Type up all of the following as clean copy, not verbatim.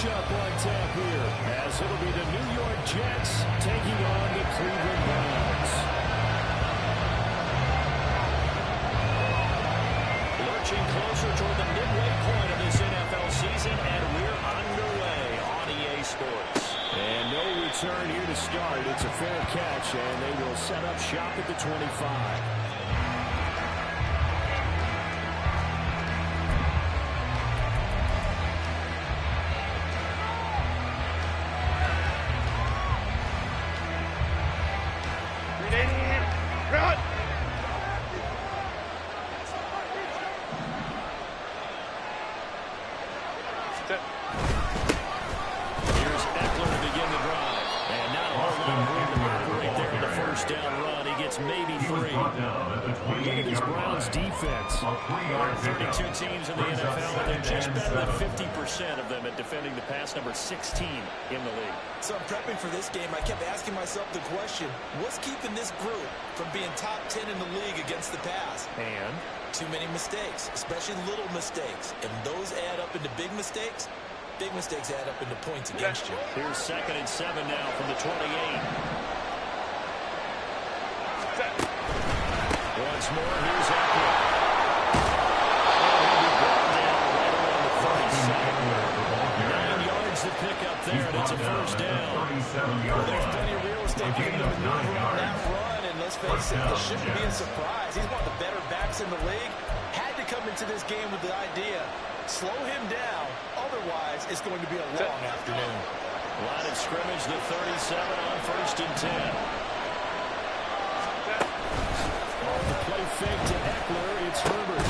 matchup on tap here, as it'll be the New York Jets taking on the Cleveland Browns. Lurching closer toward the midway point of this NFL season, and we're underway on EA Sports. And no return here to start. It's a fair catch, and they will set up shop at the 25. Teams in the NFL, and they're just better than 50% of them at defending the pass, number 16 in the league. So I'm prepping for this game. I kept asking myself the question, what's keeping this group from being top 10 in the league against the pass? And? Too many mistakes, especially little mistakes. And those add up into big mistakes. Big mistakes add up into points against you. Here's 2nd and 7 now from the 28. Once more, here's Eckler. 9 yards to pick up there, and it's a first down. Well, there's plenty of real estate for him to maneuver on that run, and let's face it, this shouldn't be a surprise. He's one of the better backs in the league. Had to come into this game with the idea, slow him down, otherwise it's going to be a long afternoon. Line of scrimmage, the 37 on 1st and 10. On the play fake to Eckler, it's Herbert.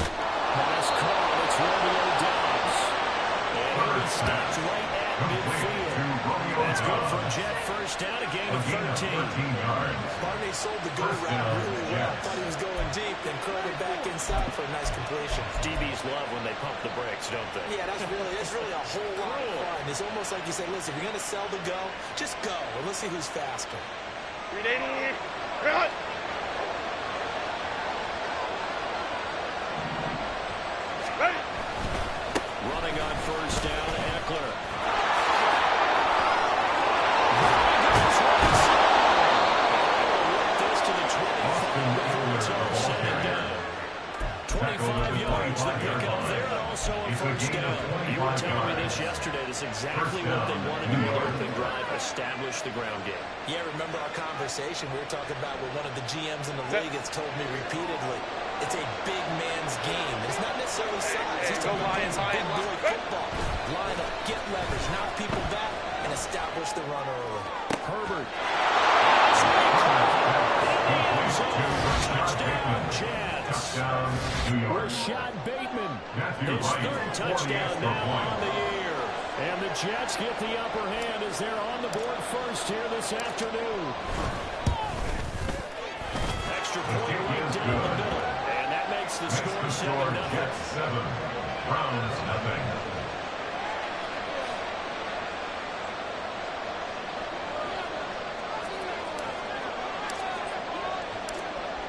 Pass call, it's Romeo Doubs. And he stops right at midfield. That's good for a Jet first down, a gain of 13. Barney sold the go route really well. Thought he was going deep, then curled it back inside for a nice completion. DBs love when they pump the brakes, don't they? Yeah, that's really a whole lot of fun. It's almost like you say, listen, if you're going to sell the go, just go. And let's see who's faster. 380, run! Running on first down, Eckler. This to the 25 before it's all said and done. 25 yards, the pickup there, and also a first down. You were telling me this yesterday. This is exactly what they wanted to do with the opening drive, establish the ground game. Yeah, remember our conversation we were talking about with one of the GMs in the league has told me repeatedly. It's a big man's game. It's not necessarily size. He's talking about big boy football. Line up, get leverage, knock people back, and establish the run early. Herbert. Touchdown, Jets. Rashad Bateman. His 3rd touchdown now on the year. And the Jets get the upper hand as they're on the board first here this afternoon. Extra point right down the middle. And that makes the score 7-0. Browns nothing.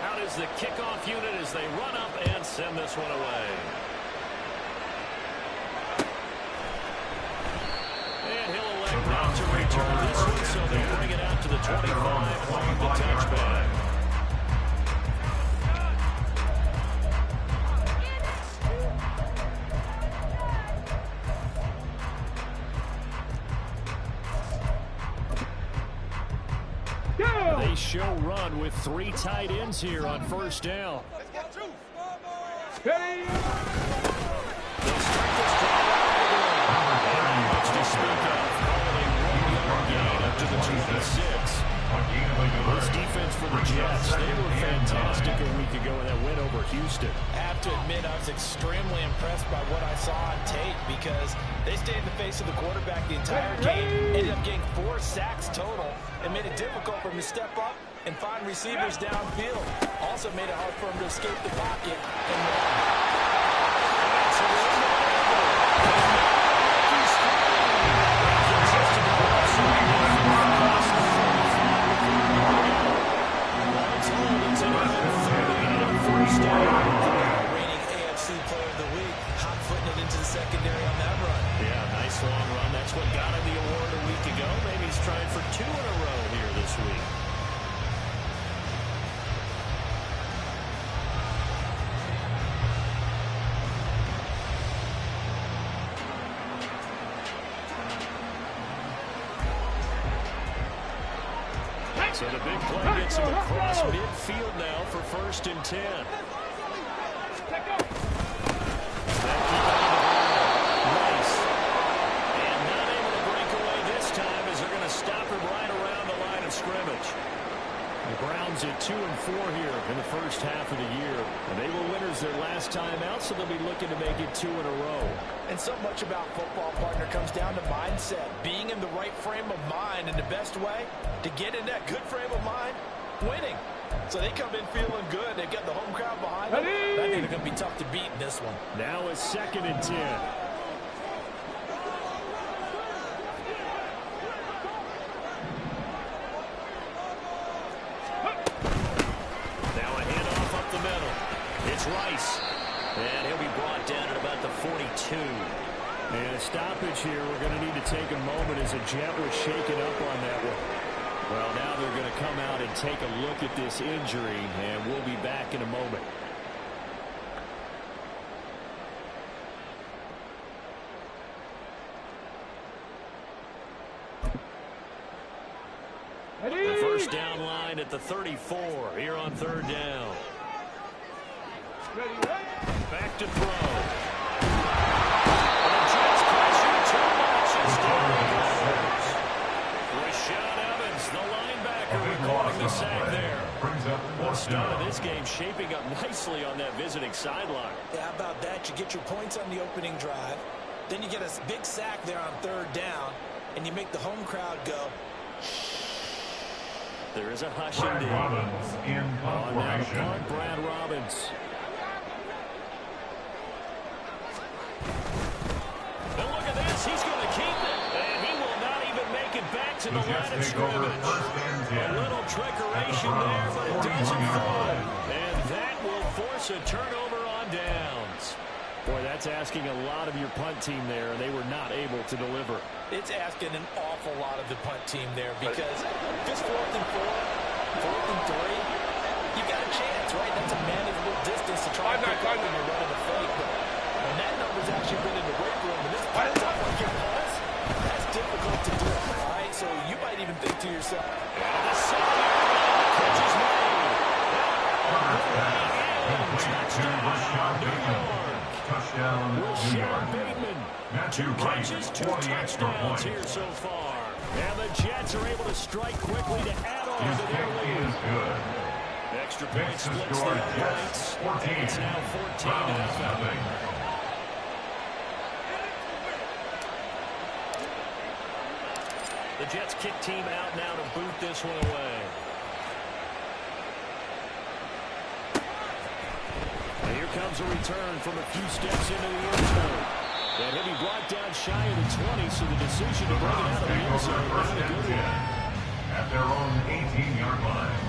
Out is the kickoff unit as they run up and send this one away. And he'll elect not to return this one, so they bring it out to the 25 on the touchback. They show run with 3 tight ends here on first down. Hey! They start this drive out of the line. And much to speak of. Only 1-yard gain up to the 26. This defense for the Jets, they were fantastic a week ago in that win over Houston. I have to admit, I was extremely impressed by what I saw on tape because they stayed in the face of the quarterback the entire game, ended up getting 4 sacks total, and made it difficult for him to step up and find receivers downfield. Also made it hard for him to escape the pocket and run. Reigning AFC Player of the Week, hot-footing it into the secondary on that run. Yeah, nice long run. That's what got this week. So the big play gets him across midfield now for 1st and 10. Nice. And not able to break away this time as they're going to stop him right around the line of scrimmage. The Browns at 2-4 here in the first half of the year. And they were winners their last time out, so they'll be looking to make it 2 in a row. And so much about football, partner, comes down to mindset. Being in the right frame of mind, and the best way to get in that good frame of mind, winning. So they come in feeling good. They've got the home crowd behind them. I think they're going to be tough to beat in this one. Now it's 2nd and 10. Now a handoff up the middle. It's Rice. And he'll be brought down at about the 42. And a stoppage here. We're going to need to take a moment as a Jet was shaken up on that one. Well, now they're going to come out and take a look at this injury, and we'll be back in a moment. The first down line at the 34 here on 3rd down. Back to throw. And the Jets pressure too much. It's down he goes. Rashaan Evans, the linebacker, recording the sack there. The start of this game shaping up nicely on that visiting sideline. Yeah, how about that? You get your points on the opening drive. Then you get a big sack there on 3rd down. And you make the home crowd go, there is a hush indeed. Robbins in formation. On Brad Robbins. And look at this. He's going to keep it. And he will not even make it back to the line of scrimmage. A little trickeration there, but it doesn't fall. And that will force a turnover on downs. Boy, that's asking a lot of your punt team there, and they were not able to deliver. It's asking an awful lot of the punt team there because this 4th and 4, 4th and 3, you've got a chance, right? That's a manageable distance to try to pick up when you're running a fake. But when that number's actually been in the weight room, and this punt's up like your pass, that's difficult to do, all right? So you might even think to yourself, the catch is made. Touchdown, New York. Bateman. Matthew 2 Wright, catches, 2 40 extra touchdowns points. here so far. And the Jets are able to strike quickly to add on His to their kick lead. is good. Extra point Makes the splits score the Jets points. 14. It's now 14 Browns to 0. 0. The Jets kick team out now to boot this one away. And here comes a return from a few steps into the end zone. And he'll be brought down shy of the 20, so the decision to bring it out of the end zone First not a and good 10 one. at their own 18-yard line.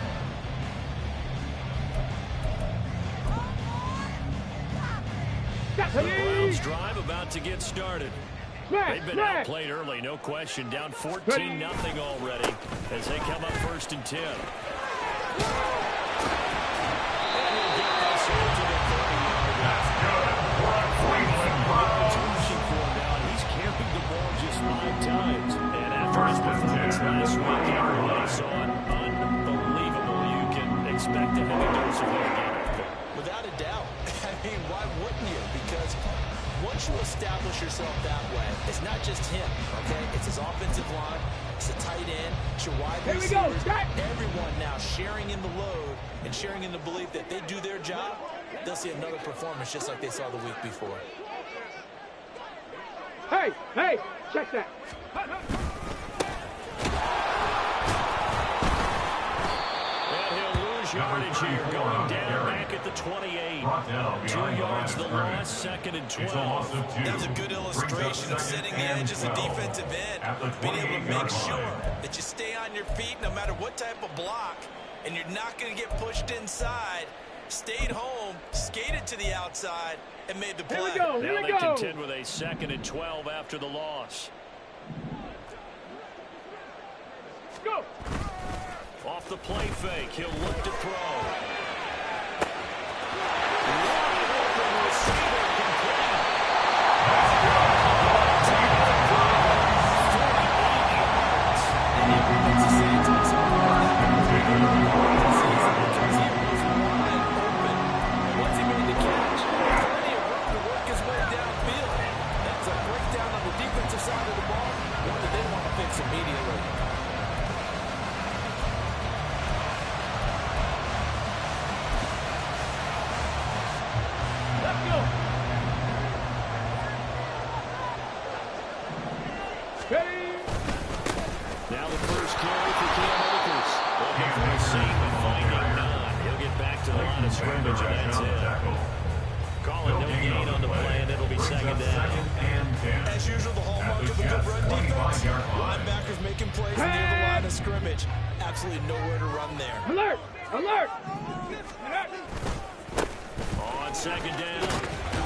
The Browns drive about to get started. They've been outplayed early, no question. Down 14-0 already as they come up 1st and 10. And he'll get this into the 30-yard line. Rushing for him now, and he's camping the ball just 5 times. And after his performance last week, everybody saw it. Unbelievable. You can expect a heavy dose of it again. without a doubt. I mean, why wouldn't you? Because once you establish yourself that way, it's not just him, okay? It's his offensive line, it's the tight end, it's your wide receivers. Everyone now sharing in the load and sharing in the belief that they do their job, they'll see another performance just like they saw the week before. Hey, check that. Yardage here, going down back at the 28. 2 yards the loss, 2nd and 12. That was a good illustration of setting the edge as a defensive end, being able to make sure that you stay on your feet no matter what type of block, and you're not going to get pushed inside. Stayed home, skated to the outside, and made the play. Now they contend with a 2nd and 12 after the loss. Go. Off the play fake, he'll look to throw. Now the first carry for Cam Akers. Looking for a safe and finding none. He'll get back to the line of scrimmage, and that's it. Calling no gain on the play, and it'll be second down. As usual, the hallmark of a good run defense. Linebackers making plays near the line of scrimmage. Absolutely nowhere to run there. Alert! Alert! On second down,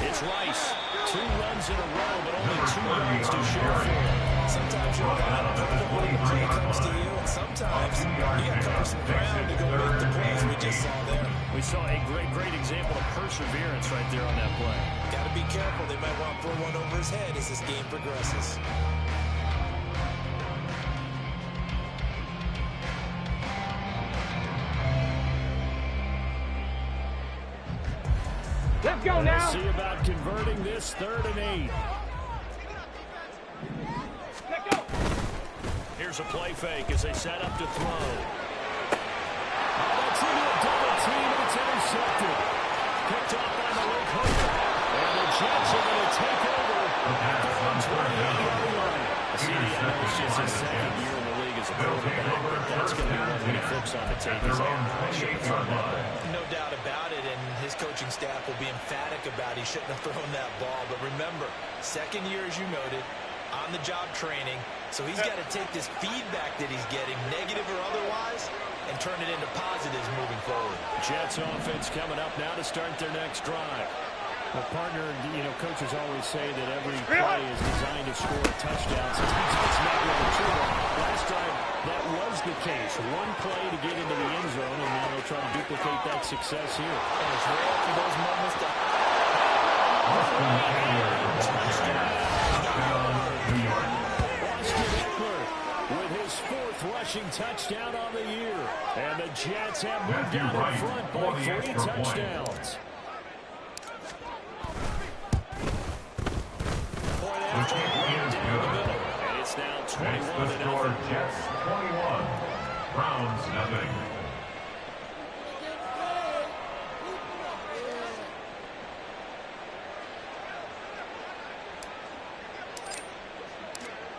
it's Rice. 2 runs in a row, but only 2 yards to show for it. Sometimes you're not perfect when the play comes to you, and sometimes you got to cover some ground to go make the plays we just saw there. We saw a great example of perseverance right there on that play. Got to be careful. They might want to throw one over his head as this game progresses. Let's go now. Let's see about converting this 3rd and 8. Let's go. Here's a play fake as they set up to throw. That's into a double team, and it's intercepted. Picked off by the late hooker. And the Jets are going to take over at their own 28-yard line. CD, I know it's just his 2nd year in the league as a quarterback, but that's going to be one when he flips on the tape. He's like, I should have thrown that ball. No doubt about it, and his coaching staff will be emphatic about he shouldn't have thrown that ball. But remember, 2nd year, as you noted, on-the-job training, so he's got to take this feedback that he's getting, negative or otherwise, and turn it into positives moving forward. Jets offense coming up now to start their next drive. Well, partner, you know, coaches always say that every play is designed to score a touchdown. Sometimes it's not really true. Last time, that was the case. One play to get into the end zone, and now they'll try to duplicate that success here. And it's rare for those moments to... Austin Eckler with his 4th rushing touchdown on the year. And the Jets have moved out in front by 3 touchdowns. And it's now 21-0. Jets 21. Browns nothing.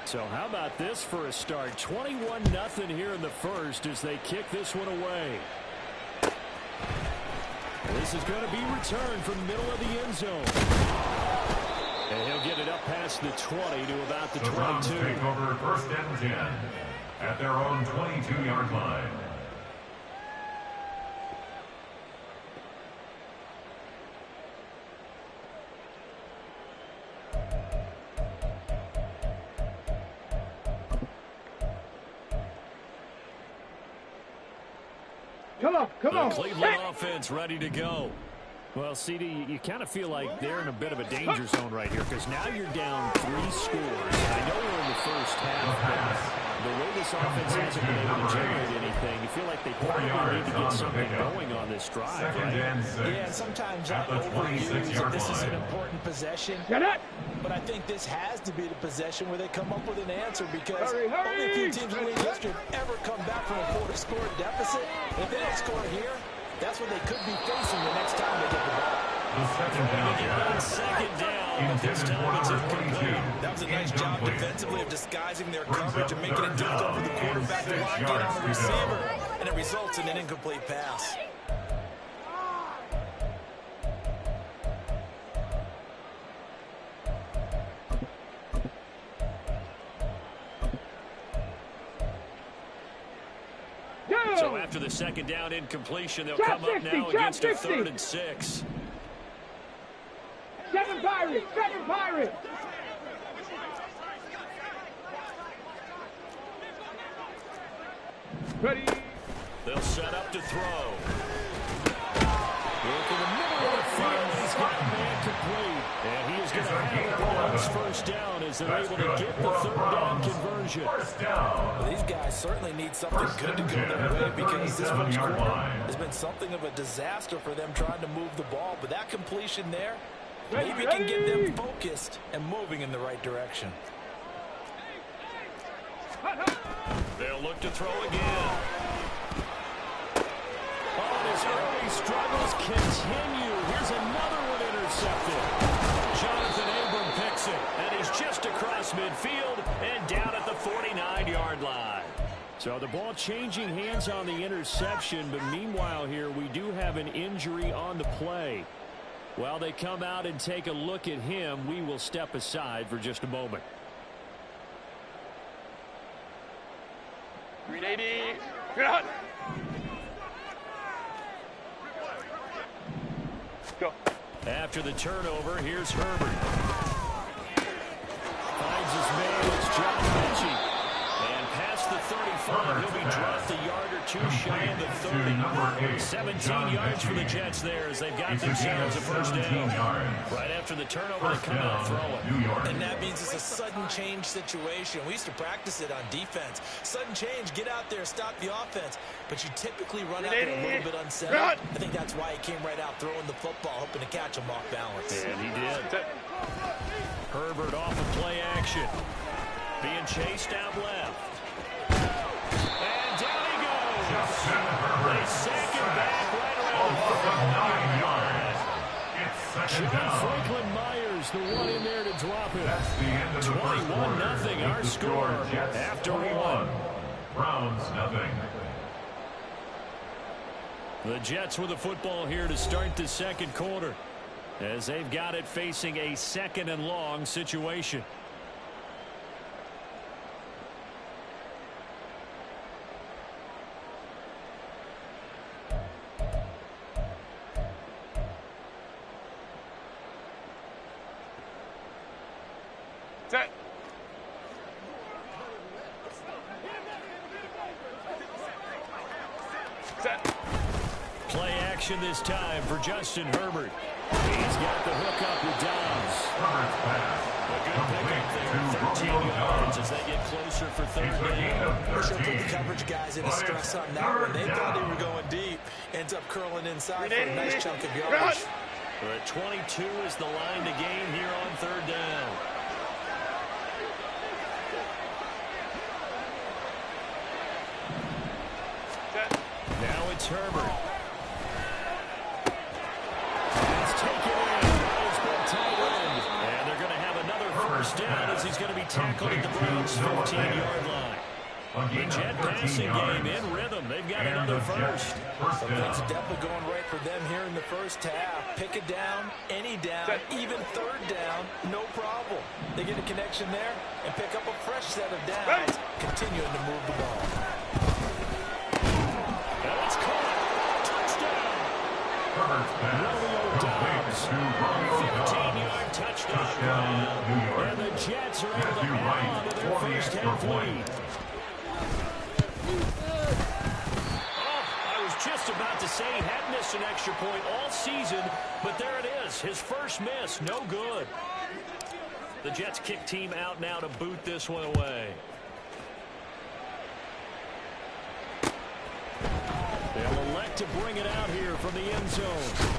So how about this for a start? 21-0 here in the first as they kick this one away. This is going to be returned from the middle of the end zone. And he'll get it up past the 20 to about the 22. Browns take over 1st and 10 at their own 22-yard line. Come on. The Cleveland offense ready to go. Well, CD, you kind of feel like they're in a bit of a danger zone right here because now you're down 3 scores. I know we're in the first half, but the way this offense hasn't been able to generate anything, you feel like they probably need to get something going on this drive, right? Yeah, and sometimes I overuse that this is an important possession. But I think this has to be the possession where they come up with an answer because only a few teams in the league history have ever come back from a 4-score deficit. If they don't score here, that's what they could be facing the next time they get the ball. Second down, but this time it's incomplete. That was a nice job defensively of disguising their coverage and making it difficult for the quarterback to lock in on the receiver, and it results in an incomplete pass. So after the second down incompletion, they'll come up now against a 3rd and 6. 7 Pirates! 7 Pirates! Ready? They'll set up to throw. Look in the middle of the field. He's got a man complete. And he is going to have the Browns first down as they're able to get the third down conversion. Well, these guys certainly need something good to go their way because this first quarter has been something of a disaster for them trying to move the ball. But that completion there maybe can get them focused and moving in the right direction. They'll look to throw again. Oh, his early struggles continue. Here's another one intercepted. Jonathan Abram picks it, and he's just across midfield and down at the 49-yard line. So the ball changing hands on the interception, but meanwhile here we do have an injury on the play. While they come out and take a look at him, we will step aside for just a moment. 380. Good. Go. After the turnover, here's Herbert. Finds his man, it's John Mechie. And past the 35, he'll be dropped a yard or two shy of the 30. 17 yards for the Jets there as they've got themselves a first down. Right after the turnover, they come out throwing. And that means it's a sudden change situation. We used to practice it on defense. Sudden change, get out there, stop the offense. But you typically run out there a little bit unsettled. I think that's why he came right out throwing the football, hoping to catch him off balance. And he did. Herbert off of play action. Being chased out left. And down he goes. They sack him back right around the 9 yards. John Franklin Myers, the one in there to drop it. 21-0 our score after one. Browns nothing. The Jets with the football here to start the second quarter as they've got it facing a second and long situation. Set. Set. Play action this time for Justin Herbert. He's got the hook up with Dobbs. A good pickup there, 13 yards as they get closer for third down. Should put the coverage guys into stress on that one. They thought they were going deep. Ends up curling inside for a nice chunk of yardage. But 22 is the line to gain here on third down. Now it's Herbert. It's taken in. It's been tight end. And they're going to have another first down as he's going to be tackled at the Browns' 15-yard line. The Jet passing game in rhythm. They've got another first. Things are definitely going right for them here in the first half. Pick it down, any down, even third down, no problem. They get a connection there and pick up a fresh set of downs, continuing to move the ball. Now it's caught. Touchdown. Romeo Dobbs. 15-yard touchdown. And the Jets are able to hang on to their first half lead. I was just about to say he had missed an extra point all season, but there it is. His first miss, no good. The Jets kick team out now to boot this one away. They'll elect to bring it out here from the end zone.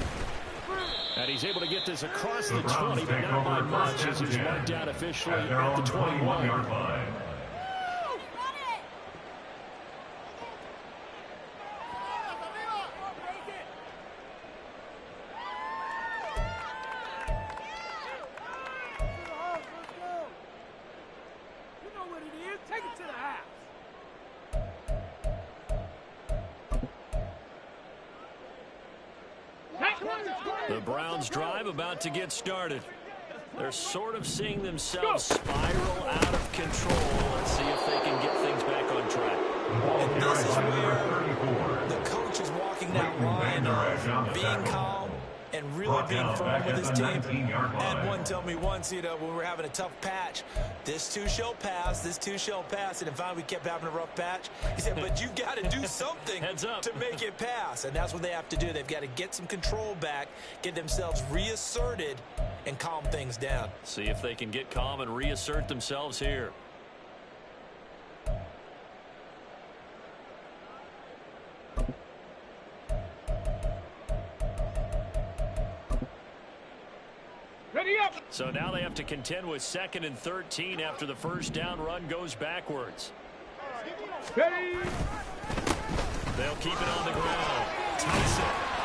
And he's able to get this across the 20, but not by much as he's marked out officially at the 21-yard line. The Browns drive about to get started. They're sort of seeing themselves spiral out of control. Let's see if they can get things back on track. And this is where the coach is walking that line of being calm, and really being firm with his team. Had one tell me once, when we were having a tough patch, this too shall pass, this too shall pass, and if finally we kept having a rough patch, he said, but you got to do something to make it pass, and that's what they have to do. They've got to get some control back, get themselves reasserted, and calm things down. See if they can get calm and reassert themselves here. Ready up. So now they have to contend with 2nd and 13 after the first down run goes backwards. Ready. They'll keep it on the ground. Tyson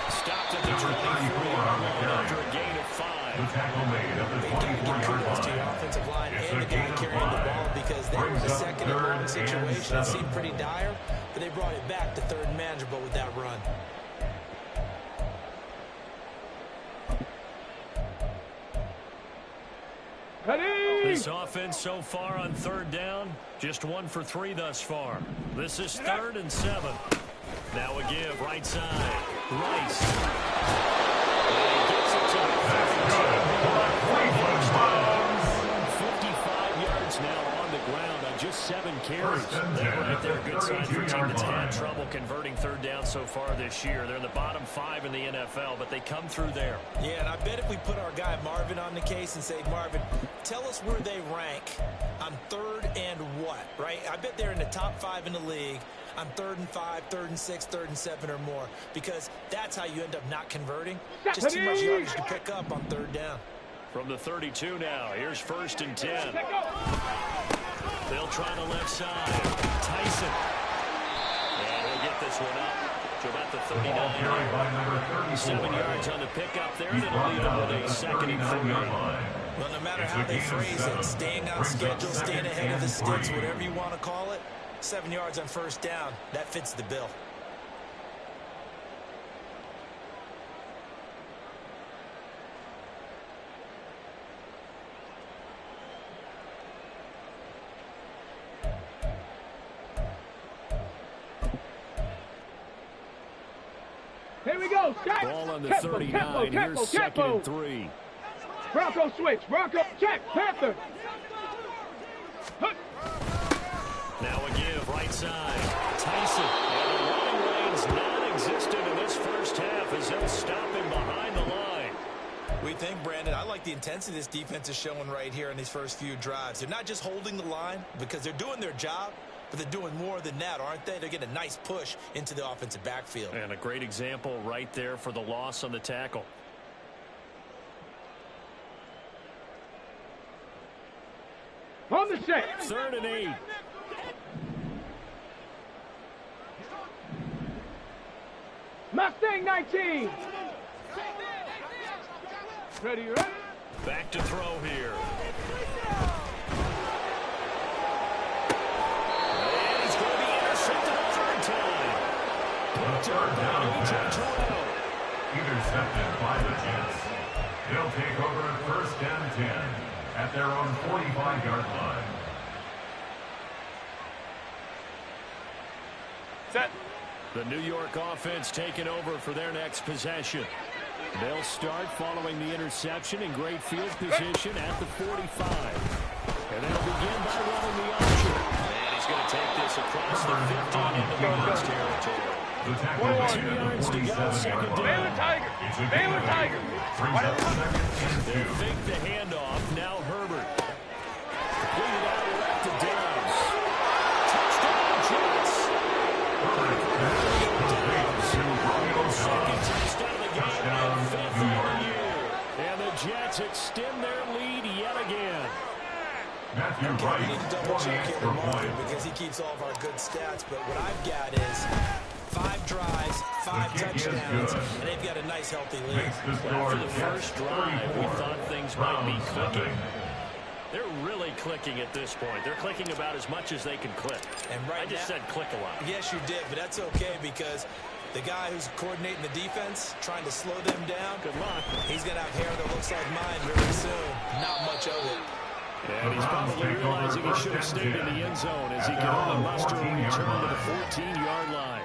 stopped at the 24-yard line after a gain of 5. The tackle made at the 24-yard Kudos to your line. offensive line and the guy carrying the ball, because they were in a 2nd and long situation. It seemed pretty dire, but they brought it back to 3rd and manageable with that run. Ready. This offense so far on 3rd down, just 1 for 3 thus far. This is 3rd and 7. Now a give, right side. Rice. And he gets it to the 55 yards now on the ground on just 7 carries. That right there, good sign for a team that's had trouble converting 3rd down so far this year. They're in the bottom 5 in the NFL, but they come through there. Yeah, and I bet if we put our guy Marvin on the case and say, Marvin, tell us where they rank on 3rd and what, right? I bet they're in the top 5 in the league on 3rd and 5, 3rd and 6, 3rd and 7 or more, because that's how you end up not converting. Just too much yardage to pick up on 3rd down. From the 32 now, here's 1st and 10. They'll try the left side. Tyson. And he'll get this one up to about the 39. 7 yards on the pickup there, and it'll leave them with a 2nd and 3. Well, no matter how they phrase it, staying on schedule, staying ahead of the sticks, whatever you want to call it, 7 yards on 1st down, that fits the bill. Here we go. Check. Ball on the Tempo, 39. tempo, Here's tempo, 2nd tempo. and 3. Bronco switch. Bronco check. Panther. Now a give, right side. Tyson. And the running lane's non-existent in this first half as they'll stop him behind the line. We think, Brandon, I like the intensity this defense is showing right here in these first few drives. They're not just holding the line because they're doing their job, but they're doing more than that, aren't they? They're getting a nice push into the offensive backfield. And a great example right there for the loss on the tackle. On the set. 3rd and 8. Mustang 19. Ready, ready. Back to throw here. And he's going to be intercepted a 3rd time. Third down pass. Intercepted by the Jets. They'll take over at 1st and 10 at their own 45-yard line. Set. The New York offense taking over for their next possession. They'll start following the interception in great field position at the 45. And they'll begin by running the option. And he's going to take this across the 15 into Browns territory. The tackle made 2 yards at the to go, 47-yard 2nd line. Baylor Tiger. It's a Baylor gain. Tiger. Brings up 2nd and 2. They'll fake the handoff. Now Herbert. Completed out left to Downs. Touchdown, Jets. Second touchdown of the game and 5th of the year. And the Jets extend their lead yet again. Matthew We Wright need to double for the check here extra with Marvin point. because he keeps all of our good stats. But what I've got is 5 drives, 5 The kick is touchdowns, good. and they've got a nice, healthy lead. Makes the score After the first Jets drive, we 34, thought things might be Browns clicking. 0. They're really clicking at this point. They're clicking about as much as they can click. And right I just now- said click a lot. Yes, you did, but that's okay because the guy who's coordinating the defense, trying to slow them down, Good luck. he's going to have hair that looks like mine very soon. Not much of it. And he's probably realizing he should have stayed in the end zone as he can only muster a return to the 14-yard line.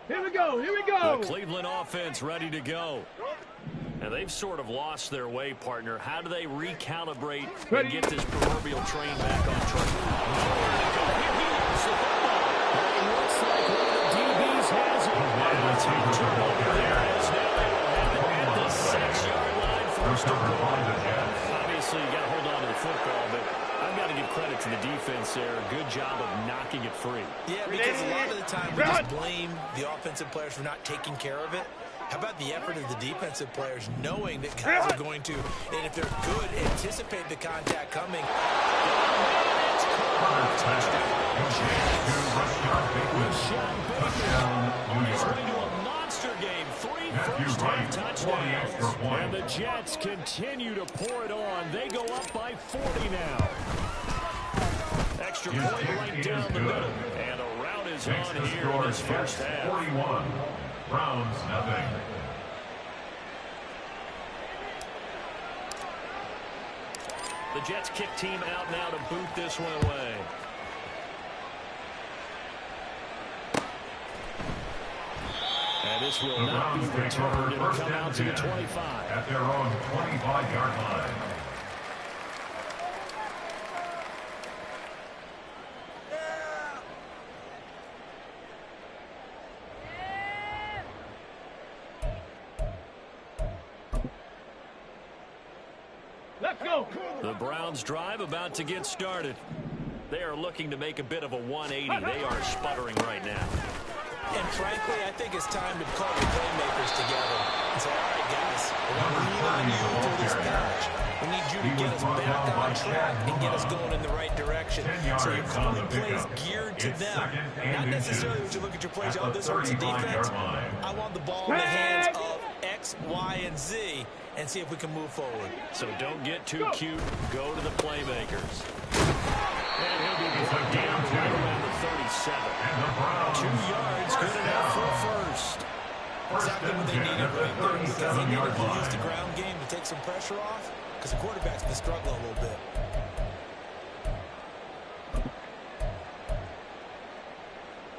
Here we go. Here we go. The Cleveland offense ready to go. And they've sort of lost their way, partner. How do they recalibrate and get this proverbial train back on track? Nowhere to go. Here he is. The football. It looks like one of the DBs has it. And a team turnover there as now they will have it at the 6-yard line. First and goal. Obviously, you got to hold on to the football, but I've got to give credit to the defense there. Good job of knocking it free. Yeah, because a lot of the time we just blame the offensive players for not taking care of it. How about the effort of the defensive players knowing that guys are going to, and if they're good, anticipate the contact coming. Touchdown. He's going to a monster game. 3 first-half touchdowns. And the Jets continue to pour it on. They go up by 40 now. Extra point right down the middle. And a rout is on here in this first half. 41. Browns, nothing. The Jets kick team out now to boot this one away. And this will not be returned. It'll come out to the 25. At their own 25-yard line. Let's go. The Browns drive about to get started. They are looking to make a bit of a 180. They are sputtering right now. And frankly, I think it's time to call your playmakers together and say, all right, guys, we're going to lean on you through this patch. We need you to get us back on track and get us going in the right direction. So you're calling plays geared to them. Not necessarily when you look at your plays, oh, this hurts the defense. I want the ball in the hands of X, Y, and Z and see if we can move forward. So don't get too cute. Go to the playmakers. And he'll be brought down right around the 37. 2 yards, good enough for first. Exactly what they needed right there, because they needed to use the ground game to take some pressure off, because the quarterback's going to struggle a little bit.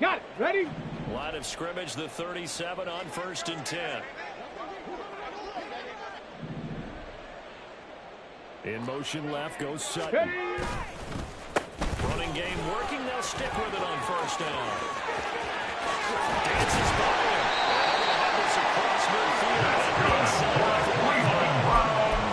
Got it. Ready? Line of scrimmage, the 37 on 1st and 10. In motion left goes Sutton. Ready? Running game working. They'll stick with it on 1st down. Dances by him. This across midfield.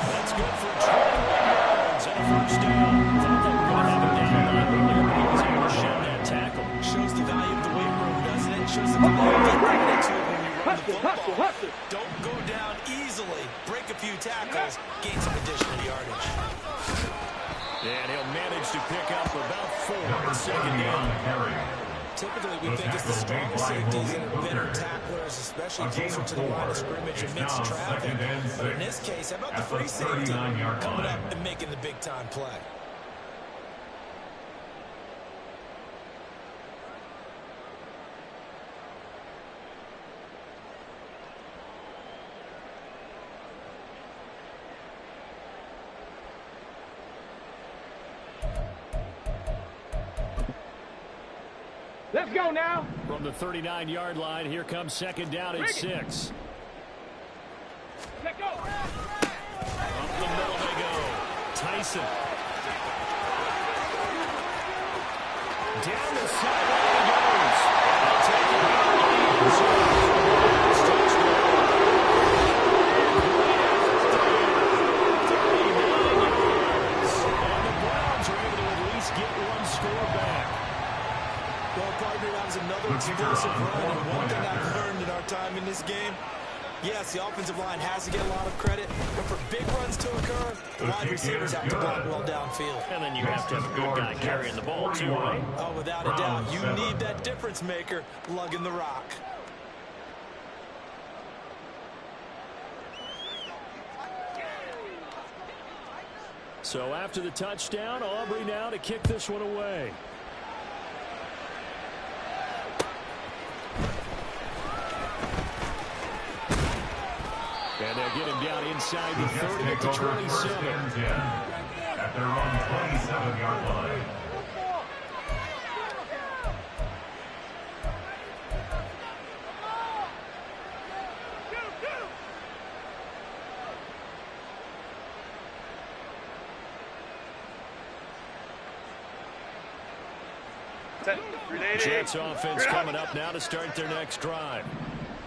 That's good for 21 yards and a 1st down. Thought they were going to have him down earlier, but he was able to shed that tackle. Shows the value of the weight room, doesn't it? Shows the value of getting into it when you run the football. Don't go down easily. Break a few tackles. Gain some additional yardage. And he'll manage to pick up about 4 on 2nd down. Typically, we think it's the strong safeties that are better tacklers, especially closer to the line of scrimmage and mixed traffic. But in this case, how about the free safety coming up and making the big-time play? Let's go now. From the 39-yard line, here comes 2nd down at 6. Let's go. Up the middle they go. Tyson. Down the sideline he goes. They'll take it out. And the Browns are able to at least get 1 score back. Well, partner, that was another explosive run, and one thing I've learned in our time in this game, yes, the offensive line has to get a lot of credit, but for big runs to occur, the wide receivers have to block well downfield. And then you have to have a good guy carrying the ball, too, right? Oh, without a doubt. You need that difference maker lugging the rock. So after the touchdown, Aubrey now to kick this one away. And they'll get him down inside the 30 at the 27. At their own 27-yard line. Jets offense coming up now to start their next drive.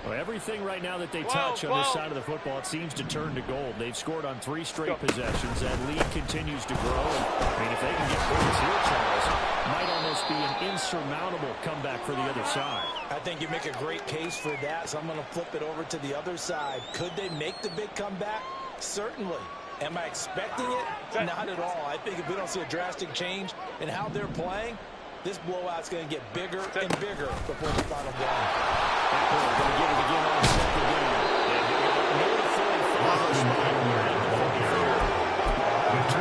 Well, everything right now that they touch on this side of the football, it seems to turn to gold. They've scored on 3 straight possessions. That lead continues to grow. I mean, if they can get points here, Charles, might almost be an insurmountable comeback for the other side. I think you make a great case for that, so I'm going to flip it over to the other side. Could they make the big comeback? Certainly. Am I expecting it? Not at all. I think if we don't see a drastic change in how they're playing, this blowout's going to get bigger and bigger before the final game. We're going to give it again on second down. And he'll get no 45 spot.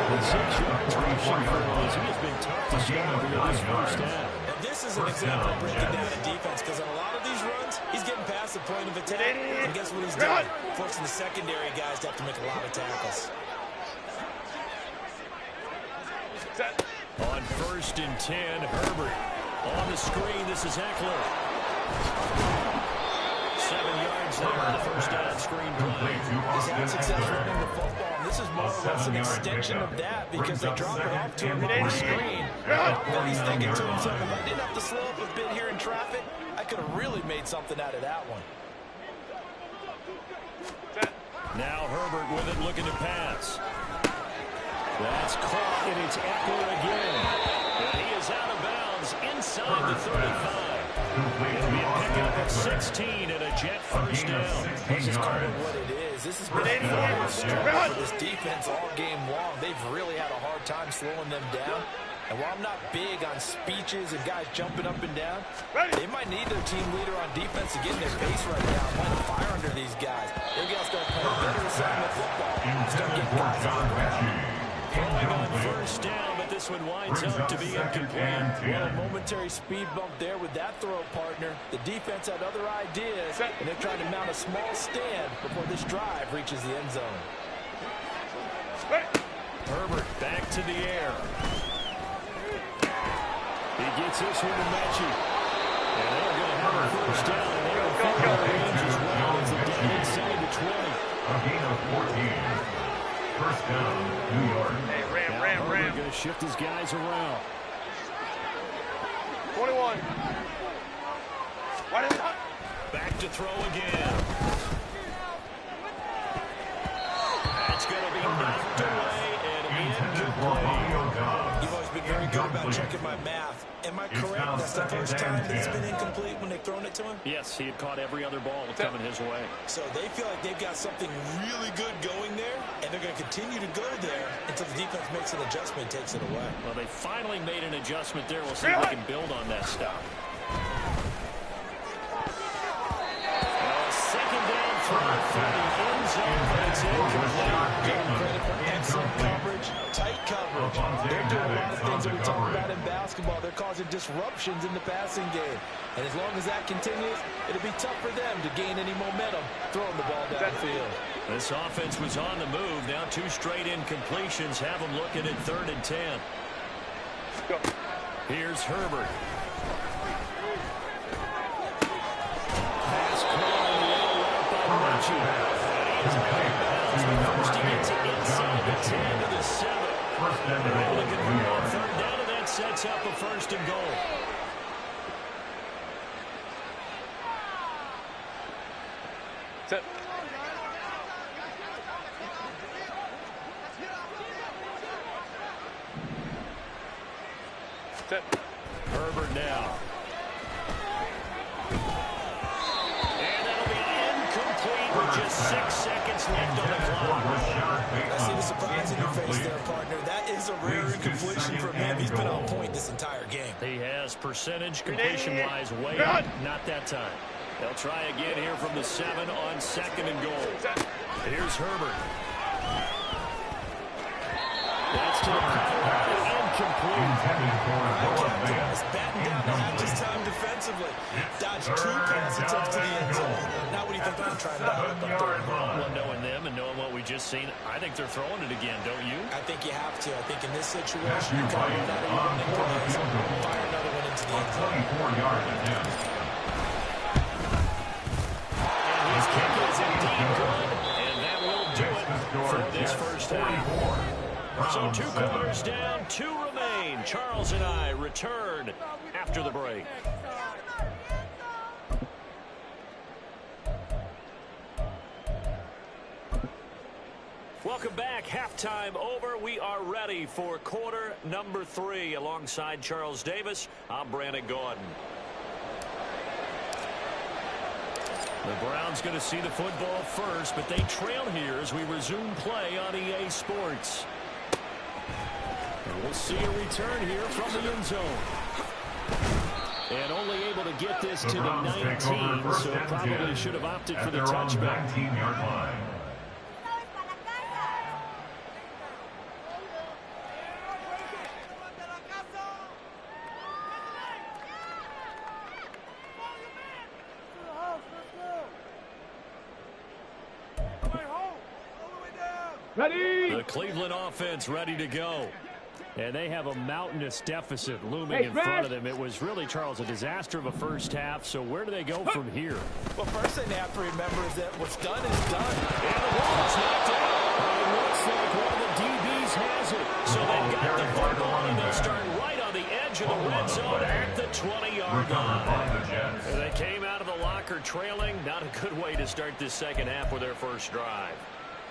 The 6 yards rushing for Willis. He has been tough to stop here this first half. And this is an example of breaking down a defense, because on a lot of these runs, he's getting past the point of attack. And guess what he's doing? Forcing the secondary guys to have to make a lot of tackles. On 1st and 10, Herbert. On the screen, this is Eckler. 7 yards there on the first down screen play. He's had success running the football, and this is more or less an extension of that, because they drop it off to him on the screen. Then he's thinking to himself, if I didn't have to slow up a bit here in traffic, I could have really made something out of that one. Now Herbert with it, looking to pass. That's caught, and it's Eckler again. And he is out of bounds inside the 35. It'll be a pickup at 16 and a Jet first down. Let's just call it what it is. This has been a struggle for this defense all game long. They've really had a hard time slowing them down. And while I'm not big on speeches and guys jumping up and down, they might need their team leader on defense to get in their pace right now. Light a fire under these guys. They're going to start playing better assignment football. Start getting guys on the ground. Going on first down, but this one winds up to be incomplete. Well, a momentary speed bump there with that throw, partner. The defense had other ideas, and they're trying to mount a small stand before this drive reaches the end zone. Herbert back to the air. He gets this one to Mechie. And they're going to have a first down, and they're going to find their range as well as a down inside the 20. A gain of 14. First down, New York. Hey, Ram. Herbert going to shift his guys around. 21. Why did not? Back to throw again. That's going to be knocked away and incomplete. You've always been very good about checking my math. Am I correct? That's the first time that it's been incomplete when they've thrown it to him? Yes, he had caught every other ball coming his way. So they feel like they've got something really good going there, and they're going to continue to go there until the defense makes an adjustment and takes it away. Well, they finally made an adjustment there. We'll see if they can build on that stop. Second down throw for the end zone, but it's incomplete. Getting credit for excellent coverage, tight coverage. They're doing a lot of things that we talk about in basketball. They're causing disruptions in the passing game. And as long as that continues, it'll be tough for them to gain any momentum throwing the ball downfield. This offense was on the move. Now 2 straight incompletions have them looking at 3rd and 10. Here's Herbert. Pass caught on the little route by Mechie. And he is out of bounds. The first he gets it inside the 10 to the 7. They're looking for more 3rd down, and that sets up a 1st and goal. Set. Set. Herbert now. And that'll be incomplete with just 6 seconds left on the clock. I see the surprise in your face there, partner. That is a rare incompletion from him. He's been on point this entire game. He has percentage completion-wise way up. Not that time. They'll try again here from the 7 on 2nd and goal. Here's Herbert. That's to the power. Incomplete. Batting down the hatches time defensively. Dodged 2 pass attempts to the end zone. Now what do you think they're trying to hook up there? Well, knowing them and knowing what we just seen, I think they're throwing it again, don't you? I think you have to. I think in this situation, you kind of run out of your running plays. Fire another one into the end zone. 24 yards attempt. And his kick is indeed good, and that will do it for this first half. So 2 quarters down, 2 remain. Charles and I return after the break. Welcome back. Halftime over. We are ready for quarter number 3. Alongside Charles Davis, I'm Brandon Gordon. The Browns going to see the football first, but they trail here as we resume play on EA Sports. And we'll see a return here from the end zone. And only able to get this to the 19, so probably should have opted for the touchback. 19-yard line. Ready? The Cleveland offense ready to go. And they have a mountainous deficit looming in front of them. It was really, Charles, a disaster of a first half. So where do they go from here? Well, first thing they have to remember is that what's done is done. And the ball is knocked out. It looks like one of the DBs has it. So they've got the football, and they'll start right on the edge of the red zone at the 20-yard line. And they came out of the locker trailing. Not a good way to start this second half with their first drive.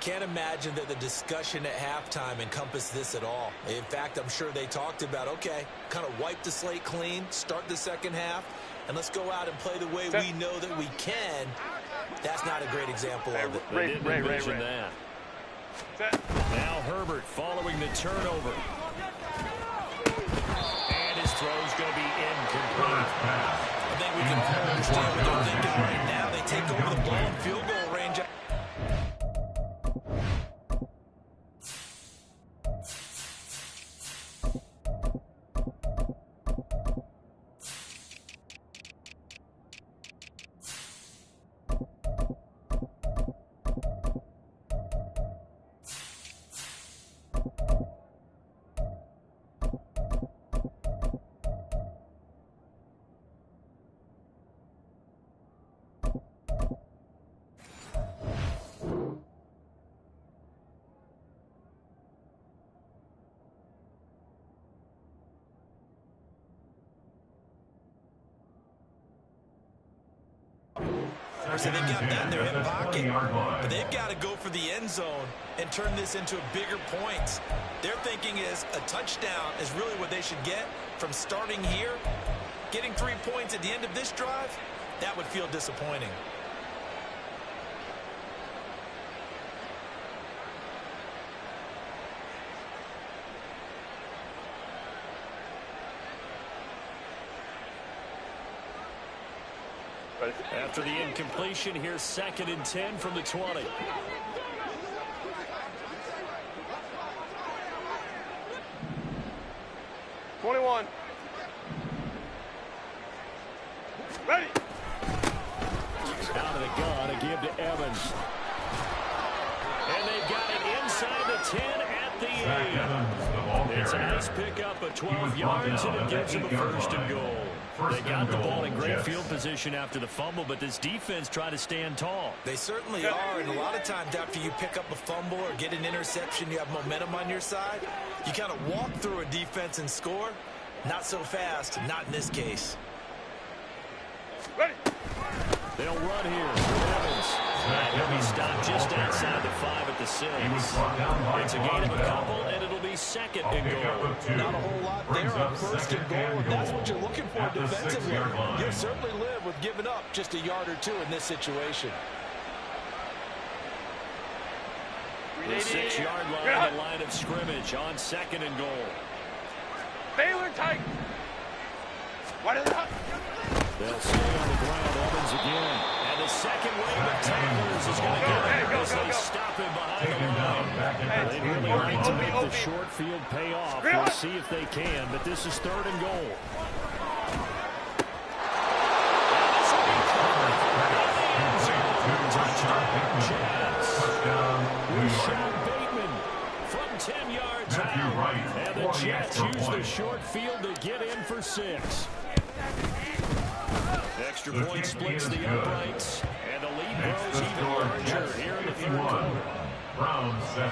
Can't imagine that the discussion at halftime encompassed this at all. In fact, I'm sure they talked about, okay, kind of wipe the slate clean, start the second half, and let's go out and play the way we know that we can. That's not a great example of it. They didn't envision that. Now Herbert following the turnover. And his throw's going to be incomplete. I think we can all understand what they're thinking right now. They take over the ball in field goal range. So they've got that in their hip pocket, but they've got to go for the end zone and turn this into a bigger point. Their thinking is a touchdown is really what they should get from starting here. Getting 3 points at the end of this drive, that would feel disappointing. After the incompletion, here's 2nd and 10 from the 20. Ready. Out of the gun, a give to Evans. And they've got it inside the 10 at the 8. It's a nice pickup of 12 yards, and it gives them a 1st and goal. They got the ball in great field position after the fumble, but this defense tried to stand tall. They certainly are, and a lot of times after you pick up a fumble or get an interception, you have momentum on your side. You kind of walk through a defense and score. Not so fast, not in this case. Ready. They'll run here. Evans. And he'll be stopped just outside the 5 at the 6. It's a gain of a couple, and it'll be 2nd and goal. Not a whole lot there on 1st and goal, and that's what you're looking for defensively. You'll certainly live with giving up just a yard or 2 in this situation. The 6-yard line, the line of scrimmage on 2nd and goal. Baylor tight. What is up? They'll stay on the ground. Evans again. And the second wave of tacklers is going to get him as they stop him behind the line. They'd really like to make the short field pay off. We'll see if they can, but this is 3rd and goal. From 10 yards out. And the Jets use the short field to get in for 6. Extra point splits the uprights, and the lead grows even larger here in the 3rd quarter. Round 7.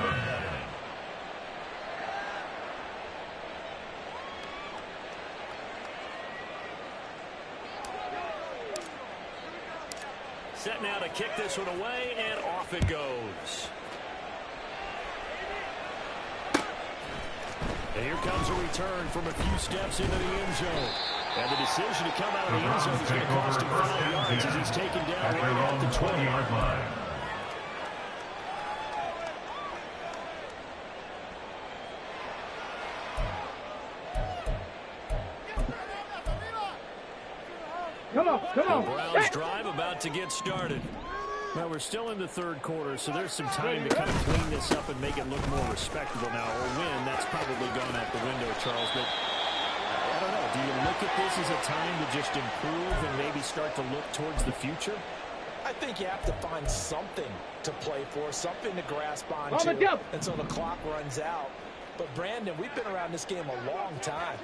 Set now to kick this one away, and off it goes. And here comes a return from a few steps into the end zone. And the decision to come out of the end zone is going to cost him 5 yards as he's taken down right at the 20-yard line. Come on. The Browns drive about to get started. Well, we're still in the third quarter, so there's some time to kind of clean this up and make it look more respectable now. Or win, that's probably gone out the window, Charles. But I don't know. Do you look at this as a time to just improve and maybe start to look towards the future? I think you have to find something to play for, something to grasp onto until the clock runs out. But, Brandon, we've been around this game a long time.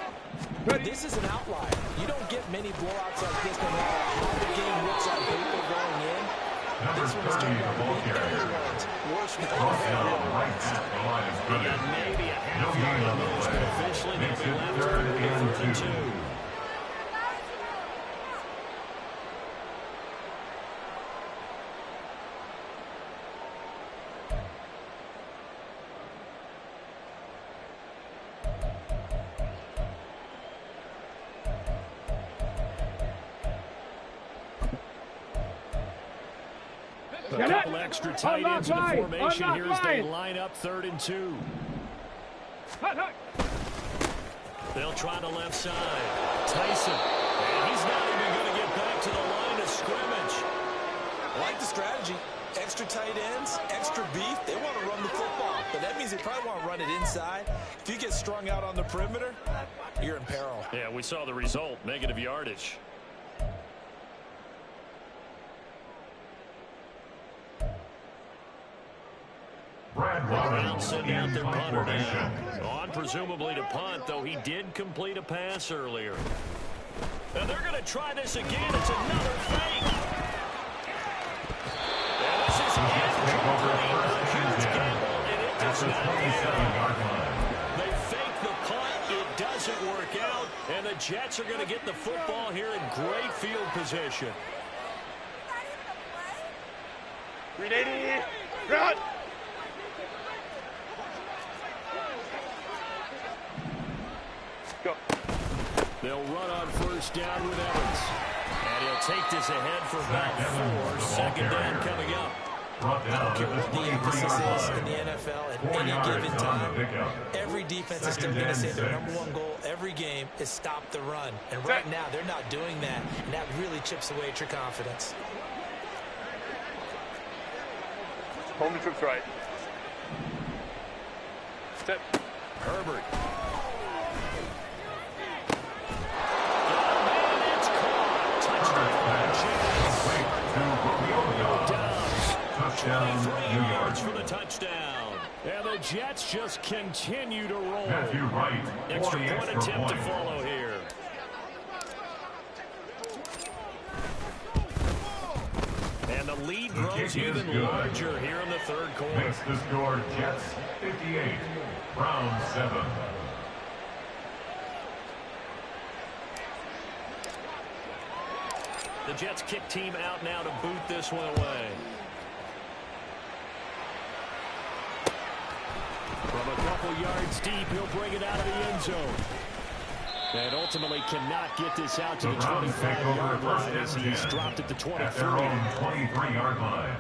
But this is an outlier. You don't get many blowouts like this no matter how the game looks on paper going in. This one is turned out to be everyone's worst Right at the line is good. Maybe a half No gain on the but play. officially Makes they'll it be left third and with 2. 2. A couple extra tight ends in the formation here as they line up 3rd and 2. They'll try the left side. Tyson. And he's not even going to get back to the line of scrimmage. I like the strategy. Extra tight ends, extra beef. They want to run the football, but that means they probably want to run it inside. If you get strung out on the perimeter, you're in peril. Yeah, we saw the result. Negative yardage. Browns send out their punter now. On presumably to punt, though he did complete a pass earlier. And they're going to try this again. It's another fake. And this is incomplete. A huge gamble, and it does not count. They fake the punt. It doesn't work out. And the Jets are going to get the football here in great field position. 380. Run. Go. They'll run on 1st down with Evans. And he'll take this ahead for about 4. 2nd down coming up. I don't care what the emphasis is in the NFL at any given time. Every defense is still going to say their #1 goal every game is stop the run. And right now, they're not doing that, and that really chips away at your confidence. Home the troops right. Step. Herbert. Touchdown, New York. Yards for the touchdown. And the Jets just continue to roll. Matthew Wright, Extra point attempt to follow here. And the lead grows even larger here in the 3rd quarter. Makes the score Jets 58, Browns 7. The Jets kick team out now to boot this one away. From a couple yards deep, he'll bring it out of the end zone. And ultimately cannot get this out to the 25-yard line as he's dropped at the 23. At their own 23-yard line.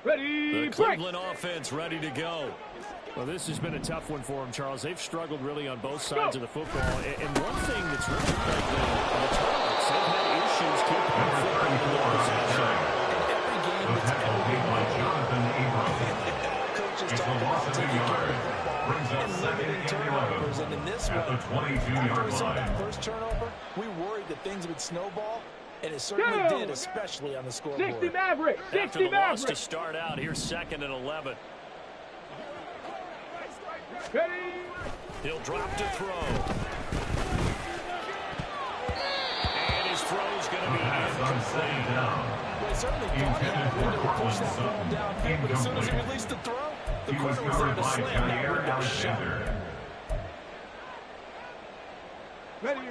The Cleveland offense ready to go. Well, this has been a tough one for them, Charles. They've struggled really on both sides of the football. And one thing that's really like the Chargers, they've had issues keeping the football in their possession. Every game that's ever been coaches talk about taking care of the football and limiting turnovers. And in this one, after we saw that first turnover, we worried that things would snowball. And it certainly did, especially on the scoreboard. 60 Maverick! 60 After the Maverick! loss to start out, here's 2nd and 11. Ready! He'll drop to throw. And his throw's going to be incomplete. Well, he certainly thought he had window to push that ball downfield, but as soon as he released the throw, the corner was there to slam that window shut.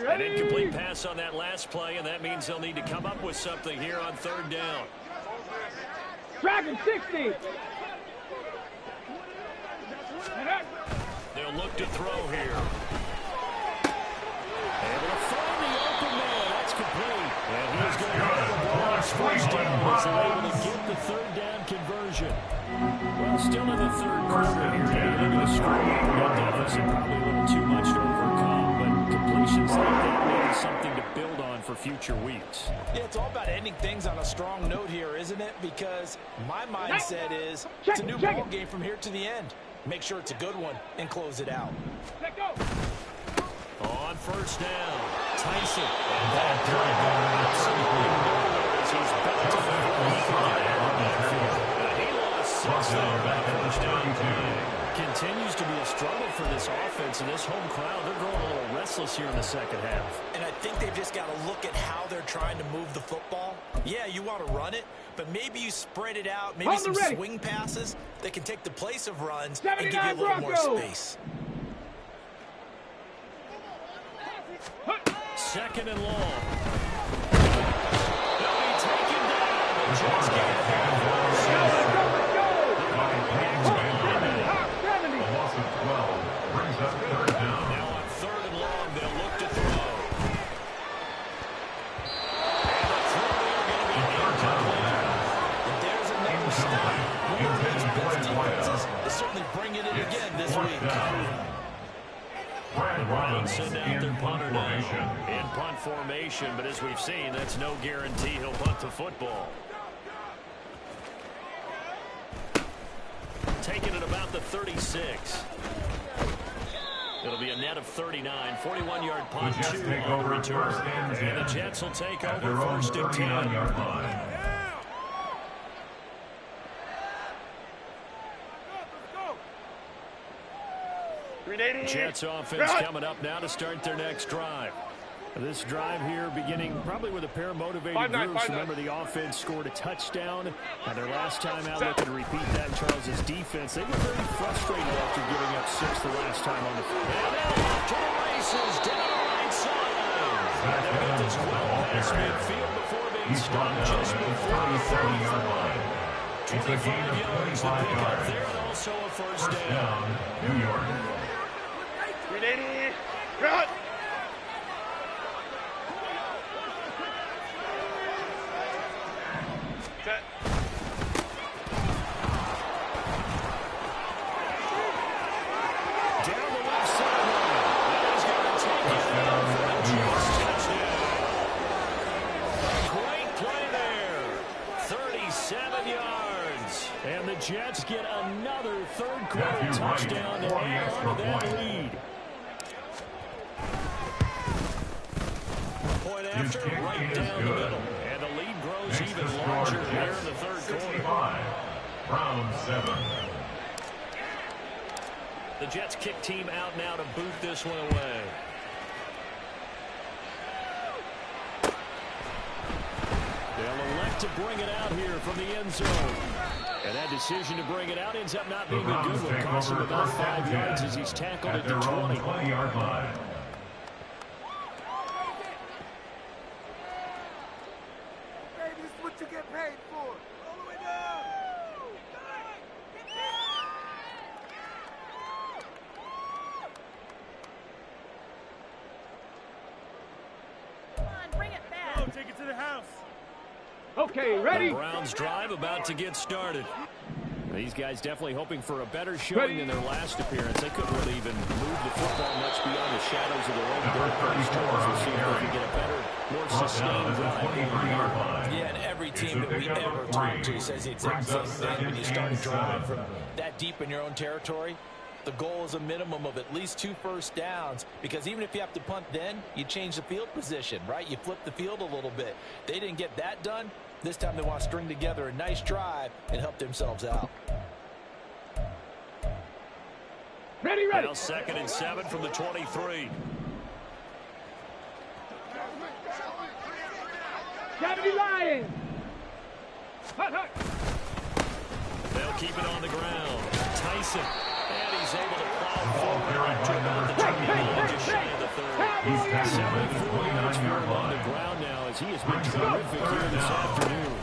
An incomplete pass on that last play, and that means they'll need to come up with something here on third down. Dragon 60. They'll look to throw here. Able to find the open man. That's complete. And he's going to have the ball on first down as they're able to get the third down conversion. Well, still in the third quarter here. You look at the score. No deficit, probably a little too much to overcome, but completions like that may be something to build on for future weeks. Yeah, it's all about ending things on a strong note here, isn't it? Because my mindset is it's a new ball game from here to the end. Make sure it's a good one and close it out. Let go. On first down, Tyson. And that drive absolutely knows he's back to the he lost 6 there back first down. Continues to be a struggle for this offense, and this home crowd, they're growing a little restless here in the second half. And I think they've just got to look at how they're trying to move the football. Yeah, you want to run it, but maybe you spread it out, maybe some swing passes that can take the place of runs and give you a little more space. Second and long. They'll be taken down. The Jets get it. Now on third and long, they'll look to throw. And the throw there going to be incomplete. And there's another stop. One of these best defenses is certainly bringing it again this week. The Browns send out their punter now in punt formation, but as we've seen, that's no guarantee he'll punt the football. Taking it about the 36. It'll be a net of 39, 41-yard punt, 2 on the return. And the Jets will take over first and 10. Jets offense coming up now to start their next drive. This drive here beginning probably with a pair of motivated groups. Remember, the offense scored a touchdown. And their last time out, looking to repeat that in Charles' defense. They were very frustrated after giving up 6 the last time on the field. And they're off to the races down the right side. They'll get this 12 past midfield before being stopped just before the 30-yard line. 25 yards to pick up there, and also a first down. New York. 380. Cut. Set. Down the left sideline. That is going to take it down for the Jets touchdown. Great play there. 37 yards. And the Jets get another third quarter touchdown to add on to that lead. Point after, right down the middle. And the lead grows even larger here in the third quarter. Round 7. The Jets kick team out now to boot this one away. They'll elect to bring it out here from the end zone. And that decision to bring it out ends up not being a good one. Costs him about 5 yards as he's tackled at the 20. 20-yard line. Hey, this is what you get paid for. All the way down. Come on, bring it back. Take it to the house. Okay, ready? The Browns drive about to get started. These guys definitely hoping for a better showing than their last appearance. They couldn't really even move the football much beyond the shadows of their own goalpost. We'll see if they can get a better, more sustained drive. Yeah, and every team that we ever talked to says the exact same thing. When you start a drive from that deep in your own territory, the goal is a minimum of at least 2 first downs, because even if you have to punt then, you change the field position, right? You flip the field a little bit. They didn't get that done. This time they want to string together a nice drive and help themselves out. Ready, ready. Now 2nd and 7 from the 23. Gotta be lying. They'll keep it on the ground. Tyson. And he's able to plow forward to about the 2-yard, just shy of the 30. He's tackled 74 yards 29-yard on the line. ground now as he has been terrific here this afternoon.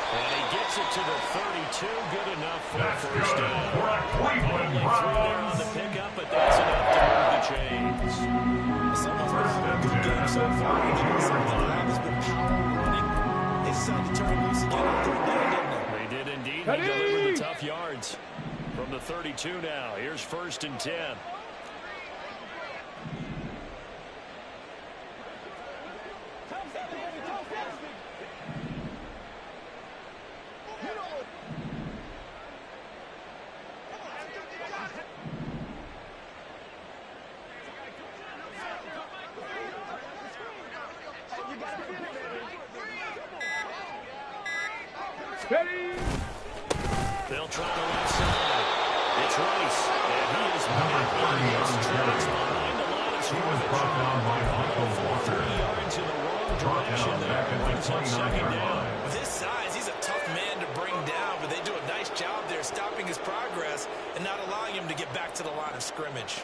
And he gets it to the 32. Good enough for a first down. Cleveland Only 3 there on the pickup, but that's enough to move the chains. Someone's been having a good game so far. Something that has been power running. They decided to turn loose again on third down, didn't they? They did indeed. He delivered the tough yards. From the 32 now. Here's 1st and 10. Ready. They'll try the left side. It's Rice. And he is back on his tracks behind the line of scrimmage. Brought down by Michael 3 Walker. yards in the wrong direction there. Brings up 2nd down. With his size, he's a tough man to bring down, but they do a nice job there stopping his progress and not allowing him to get back to the line of scrimmage.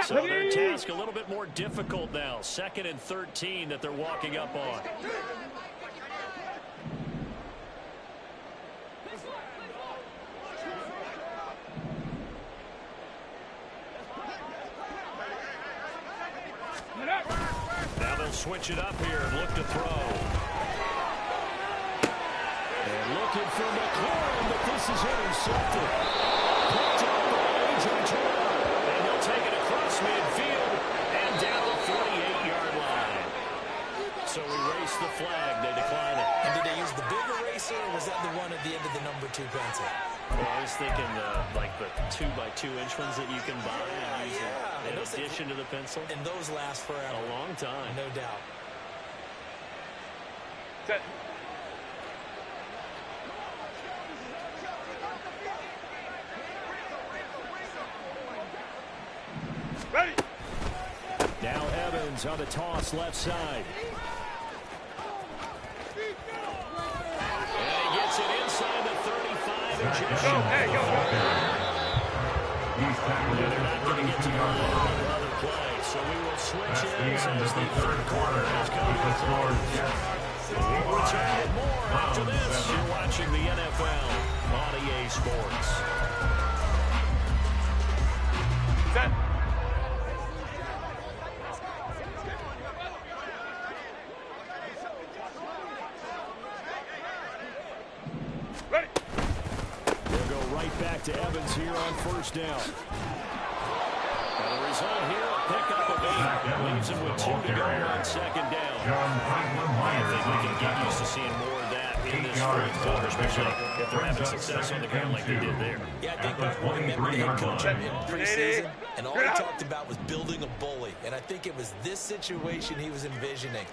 So their task a little bit more difficult now. 2nd and 13 that they're walking up on. Now they'll switch it up here and look to throw. And looking for McLaurin, but this is intercepted. Picked up by A.J. Terrell. And he'll take it across midfield and down the 48-yard line. So we race the flag. They decline it. And did they use the big eraser, or was that the one at the end of the number 2 pencil? Well, I was thinking like the 2x2-inch ones that you can buy and use in addition to the pencil. And those last forever. A long time. No doubt. Set. Ready. Now Evans on the toss left side. And he gets it inside the 35 and just Go, hey, go, go. He's tackled they're at not the going to get to 32-yard the line. another play. So we will switch That's the ends end as of the the third quarter. has come to The a score is close. Jets. We'll return with more after this. You're watching the NFL on EA Sports. Set. Ready. They'll go right back to Evans here on 1st down. And the result here, a pickup of 8. Leaves him with 2 to go on 2nd down. John Franklin I Myers think we on can the get tackle. used to seeing more of that in this 8 yards fourth quarter, especially if they're having Brings up success on the 2nd ground like they and 2. did there. Yeah, I think At the that's what he meant when the head 23-yard coach line. in preseason, and all he talked about was building a bully. And I think it was this situation he was envisioning.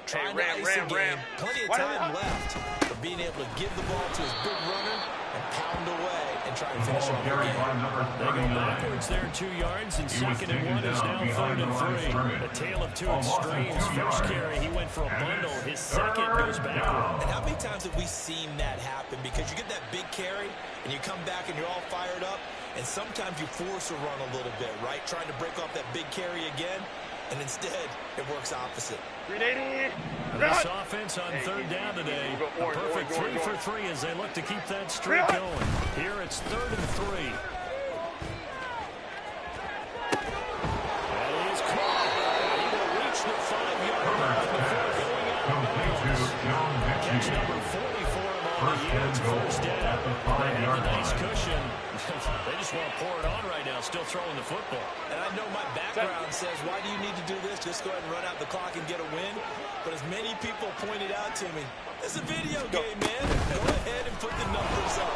Trying to ice a game, plenty of time left, but being able to give the ball to his big runner and pound away and try and finish off the Carried by game. number They go 39. backwards there 2 yards, and He was 2nd and taken 1 is down now behind 3rd and the line of 3. scrimmage. A tale of 2 Almost extremes. 2 First yards. carry, he went for a And bundle. it's His second goes third backward. down. And how many times have we seen that happen? Because you get that big carry, and you come back and you're all fired up, and sometimes you force a run a little bit, right? Trying to break off that big carry again, and instead, it works opposite. 380. This offense on 3rd down today, a perfect 3 for 3 as they look to keep that streak going. Here it's 3rd and 3. And he is caught. He will reach the 5-yard line before going out of Complete to bounds. John Catch Mitchell. number 40 for him on First the year. and It's goal 1st down. at the They have 5-yard a nice line. cushion. They just want to pour it on right now, still throwing the football. And I know my background says, why do you need to do this? Just go ahead and run out the clock and get a win. But as many people pointed out to me, it's a video game, man. Go ahead and put the numbers up.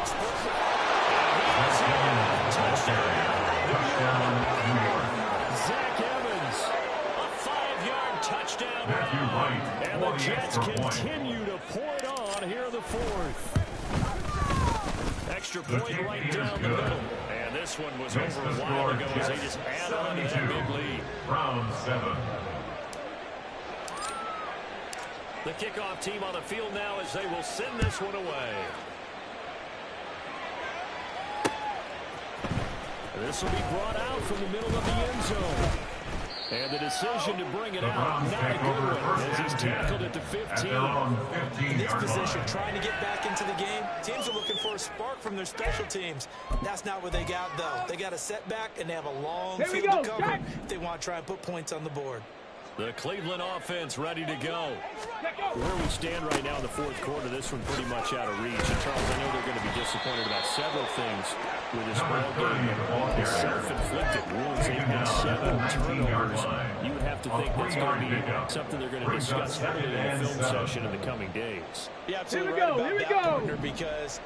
Touchdown, New York. Zach Evans, a 5-yard touchdown Matthew run. Wright And for the the Jets extra point. continue to pour it on here in the 4th. Extra extra point right down the middle. And this one was over a while ago as they just add on to that big lead. Round 7. The kickoff team on the field now as they will send this one away. This will be brought out from the middle of the end zone. And the decision to bring it out, not a good one, as he's tackled at the 15. In this position, trying to get back into the game, teams are looking for a spark from their special teams. That's not what they got, though. They got a setback, and they have a long field to cover if they want to try and put points on the board. The Cleveland offense ready to go. Where we stand right now in the fourth quarter, this one pretty much out of reach. And Charles, I know they're going to be disappointed about several things with this ball game. The self-inflicted wounds. They've got 7 turnovers. You would have to think that's going to be something they're going to discuss heavily in the film session in the coming days. Yeah, absolutely right about that, partner, because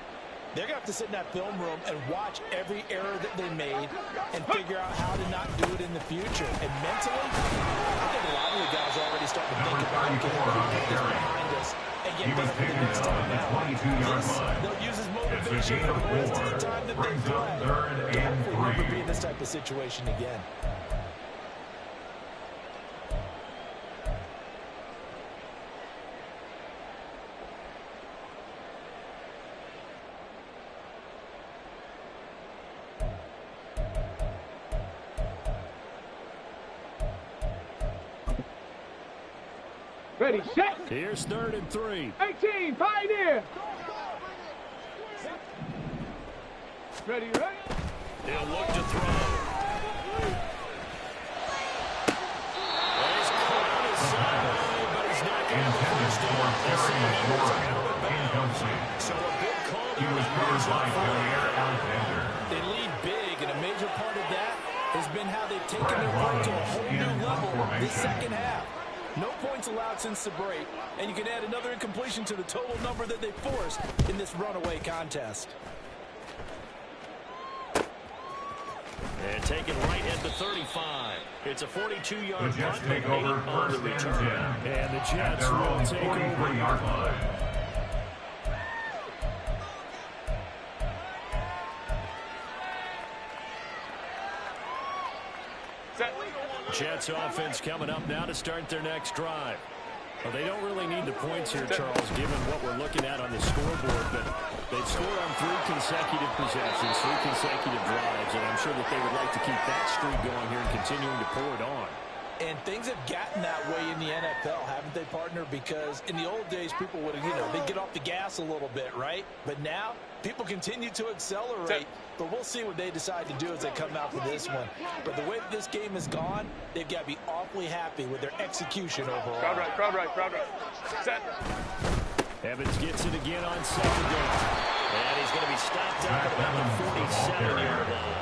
they're going to have to sit in that film room and watch every error that they made and figure out how to not do it in the future. And mentally, I think a lot of the guys are already starting to think about, okay, we can put this behind us and get better for the next time out. This, they'll use as motivation for the rest of the time that they play. To hopefully never be in this type of situation again. Ready, set. Here's 3rd and 3. 18, Pioneer. Ready, ready. He'll look to throw. He's caught on his side, but he's not going to have the first down. So a big call to They lead big, and a major part of that has been how they've taken their play to a whole new level this second half. No points allowed since the break, and you can add another incompletion to the total number that they forced in this runaway contest. And taken right at the 35. It's a 42-yard punt, but 8 on the return. And the Jets will take over. Jets offense coming up now to start their next drive. Well, they don't really need the points here, Charles, given what we're looking at on the scoreboard, but they've scored on 3 consecutive possessions, 3 consecutive drives, and I'm sure that they would like to keep that streak going here and continuing to pour it on. And things have gotten that way in the NFL, haven't they, partner? Because in the old days, people would have, they'd get off the gas a little bit, right? But now, people continue to accelerate. But we'll see what they decide to do as they come out for this one. But the way that this game has gone, they've got to be awfully happy with their execution overall. Crowd right. Set. Evans gets it again on 2nd down. And he's going to be stopped out at about the 47-yard line.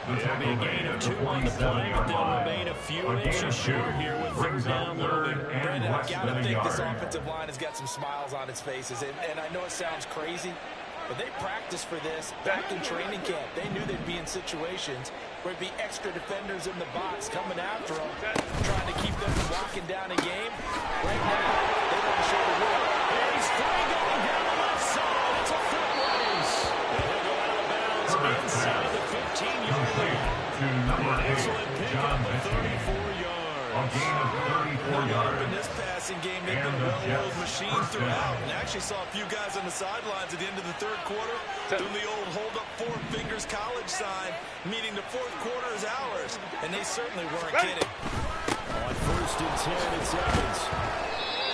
It'll be a gain of 2 on the play, but they'll remain a few inches short here with 3rd down looming. Brandon, I've got to think this offensive line has got some smiles on its faces. And I know it sounds crazy, but they practiced for this back in training camp. They knew they'd be in situations where it'd be extra defenders in the box coming after them, trying to keep them from locking down a game. Right now, they want to show the will. And he's free going down the left side. It's a foot race. And he'll go out of bounds inside the 15-yard line. An excellent pickup of 34 yards. A gain of 34 yards. In this passing game, they've been a well-oiled machine throughout. And actually saw a few guys on the sidelines at the end of the 3rd quarter doing the old hold up 4 fingers college sign, meaning the 4th quarter is ours. And they certainly weren't kidding. On 1st and 10, it's Evans.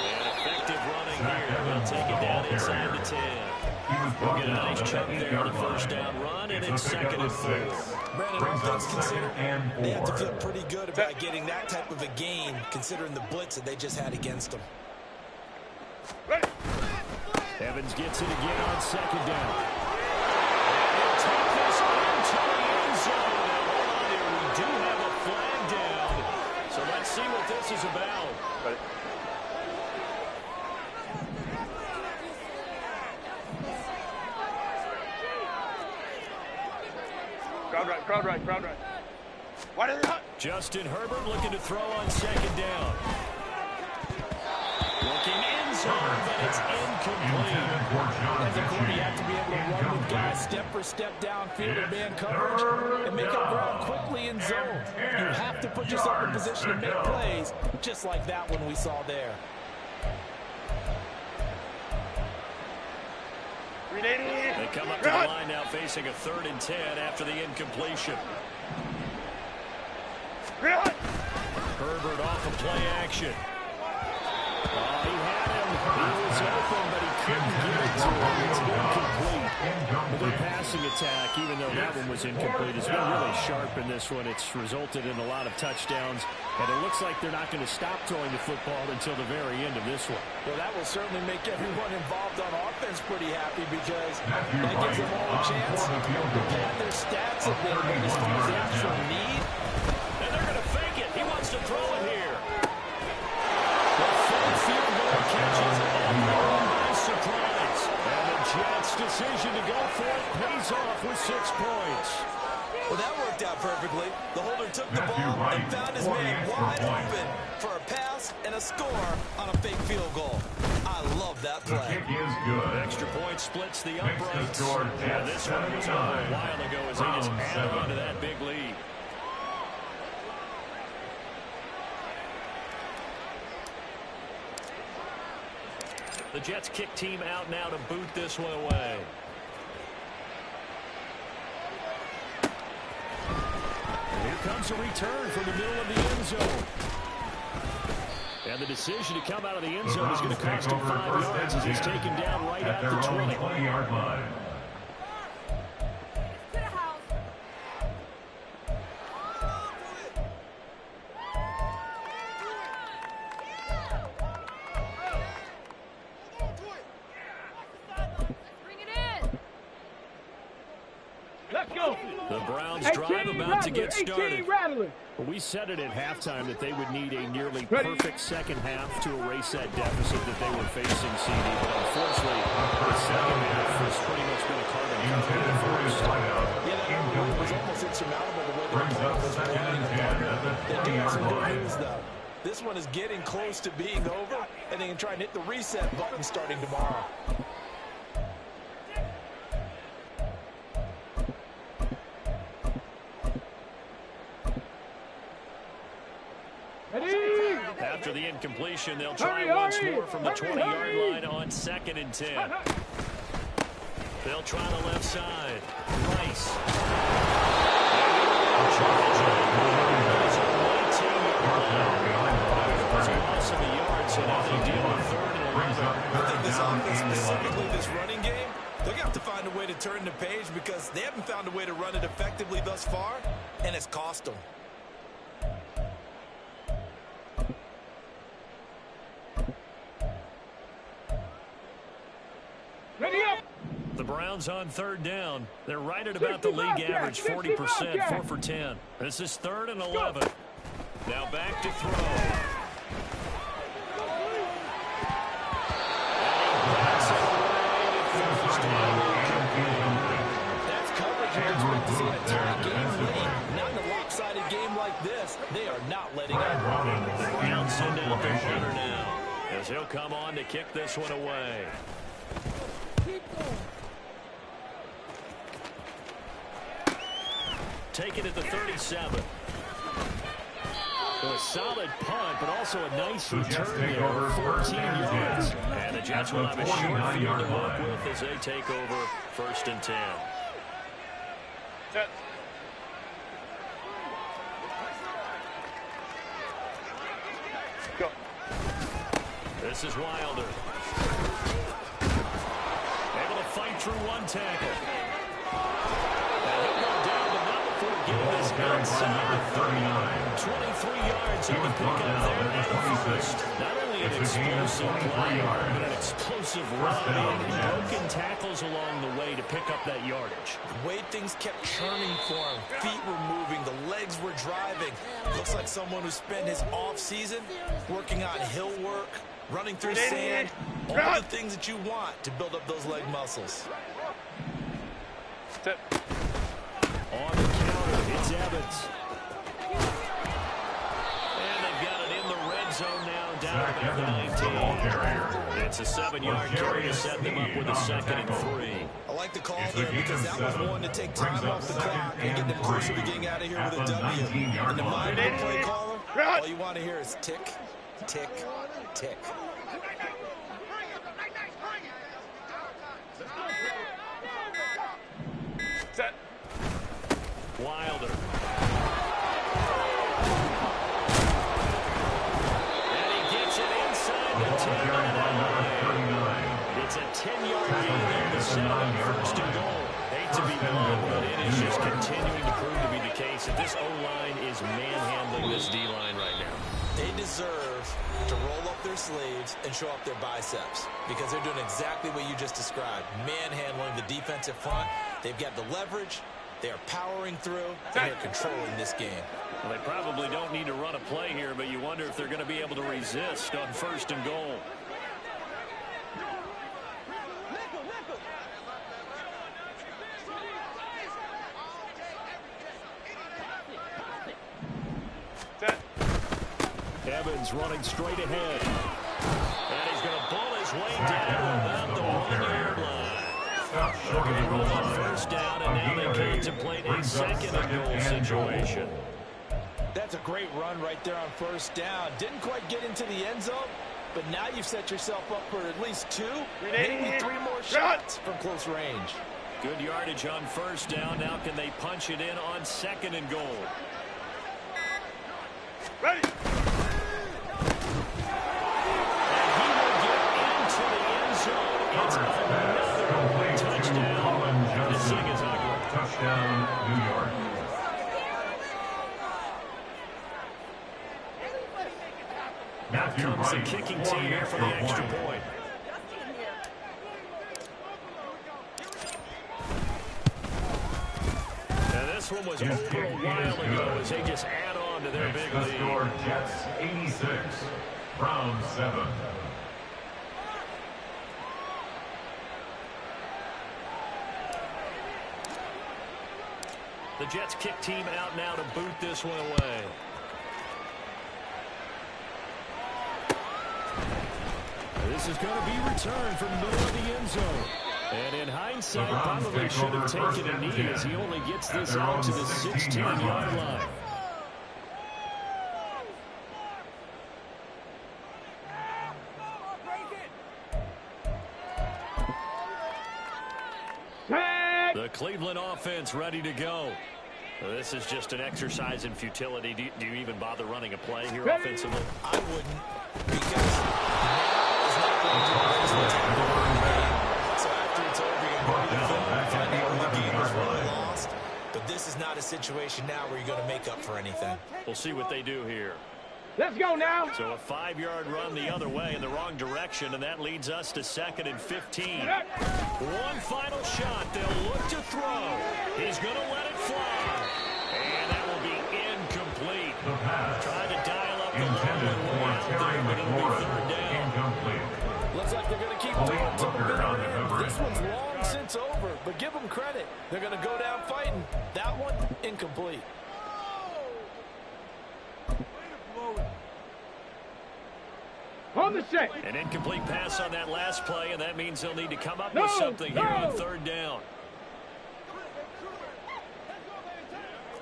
And effective running here. They'll take it down inside the 10. We'll get a nice chunk there on the 1st down run, and it's 2nd and 4. Brandon, all things considered, they have to feel pretty good about getting that type of a gain, considering the blitz that they just had against them. Ready. Evans gets it again on 2nd down. And he'll take this into the end zone. Now, hold on here. We do have a flag down. So let's see what this is about. Ready. Crowd right. Why did they Justin Herbert looking to throw on 2nd down. Looking end zone, but it's incomplete. As a quarterback, you have to be able to run with guys step for step downfield in man coverage and make up ground quickly in zone. You have to put yourself in position to make plays, just like that one we saw there. They come up to the line now facing a 3rd and 10 after the incompletion. Herbert off of play action. He had him. He was open, but he couldn't get it to him. It's incomplete. The passing attack, even though that one was incomplete, has been really sharp in this one. It's resulted in a lot of touchdowns, and it looks like they're not going to stop throwing the football until the very end of this one. Well, that will certainly make everyone involved on offense pretty happy because that gives them all a chance to pad their stats a bit as far as the actual need. And they're going to fake it. He wants to throw it here. The full field goal catches everyone by surprise. And the Jets' decision to go for it pays off with 6 points. Well, that worked out perfectly. The holder took the ball and found his man wide open for a pass and a score on a fake field goal. I love that play. The kick is good. Extra point splits the uprights. Yeah, this one was over a while ago as they just added on to that big lead. The Jets kick team out now to boot this one away. And here comes a return from the middle of the end zone. And the decision to come out of the end zone is going to cost him 5 yards as he's taken down right at the 20. 20-yard line. The Browns drive about to get started. We said it at halftime that they would need a nearly perfect second half to erase that deficit that they were facing, CD. But unfortunately, the second half has pretty much been a carbon copy of the first. Yeah, that was almost insurmountable the way the ball was playing. They're doing some good news, though. This one is getting close to being over, and they can try and hit the reset button starting tomorrow. After the incompletion, they'll try once more from the 20-yard line on 2nd and 10. They'll try the left side. Rice. Loss of a yard, so now they deal with 3rd and 11. I think this offense, specifically this running game, they're going to have to find a way to turn the page because they haven't found a way to run it effectively thus far, and it's cost them. The Browns on 3rd down. They're right at about the league average, 40%, 4 for 10. This is 3rd and 11. Now back to throw. That's coverage you expect to see in a tight game late. Not in a lopsided game like this. They are not letting up. The Browns send out the punter now as he'll come on to kick this one away. Taken at the 37. So a solid punt, but also a nice return there, 14 yards. And the Jets will have a short field to work with as they take over 1st and 10. Set. Go. This is Wilder. Able to fight through one tackle. And he'll go down, but not before getting this outside the 39. 23 yards on the pickup there at the first. Not only an explosive play, but an explosive run and broken tackles along the way to pick up that yardage. The way things kept churning for him, feet were moving, the legs were driving. Looks like someone who spent his off-season working on hill work, running through sand, all the things that you want to build up those leg muscles. Set. On the counter, it's Evans. And they've got it in the red zone now, down down to the 19. It's a 7-yard carry to set them up with a 2nd and 3. I like the call there because that was one to take time off the clock and get them closer to getting out of here with a W. In the mind of the play caller, all you want to hear is tick, tick, tick. Set. Wilder. And he gets it inside the 10. It's a 10-yard gain there to set up 1st and goal. Hate to be blunt, but it is just continuing to prove to be the case that this O-line is manhandling this D-line right now. They deserve to roll up their sleeves and show up their biceps because they're doing exactly what you just described, manhandling the defensive front. They've got the leverage. They are powering through, and they're controlling this game. Well, they probably don't need to run a play here, but you wonder if they're going to be able to resist on 1st and goal. Evans running straight ahead. And he's going to pull his way down about the 1-yard line. They roll on 1st down, and now they contemplate a 2nd and goal situation. That's a great run right there on 1st down. Didn't quite get into the end zone, but now you've set yourself up for at least 2, maybe 3 more shots from close range. Good yardage on 1st down. Now can they punch it in on 2nd and goal? Ready. Touchdown, New York. Matthew Comes the Wright, kicking team here for the extra point. And this one was over a while ago as they just add on to their big lead. Score Jets 86, Browns 7. The Jets kick team out now to boot this one away. This is going to be returned from the middle of the end zone. And in hindsight, probably should have taken a knee as he only gets this out to the 16-yard line. The Cleveland offense ready to go. This is just an exercise in futility. Do you even bother running a play here offensively? I wouldn't, because now is not going to erase what's happening. So after it's over, you're going to go to the film and find out where the game was really lost. But this is not a situation now where you're going to make up for anything. We'll see what they do here. Let's go now. So a 5-yard run the other way in the wrong direction, and that leads us to 2nd and 15. One final shot. They'll look to throw. He's going to let it fly. And that will be incomplete. The pass. Tried to dial up the Intended level for out Terry there, but it'll be McLaurin. 3rd down. Incomplete. Looks like they're going to keep Malik throwing to the Booker bitter on the end. coverage. This one's long since over, but give them credit. They're going to go down fighting. That one, incomplete. On the set. An incomplete pass on that last play, and that means they'll need to come up with something here on 3rd down.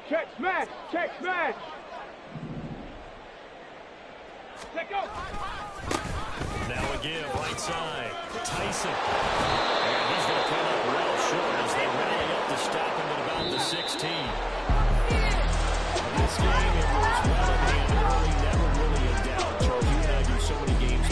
Check smash. Check smash. Let go. Now again, right side. Tyson. And he's going to come up well short as they rally up to stop him at about the 16. This game, it was well in hand early, never really in doubt. Charles, you and I do so many games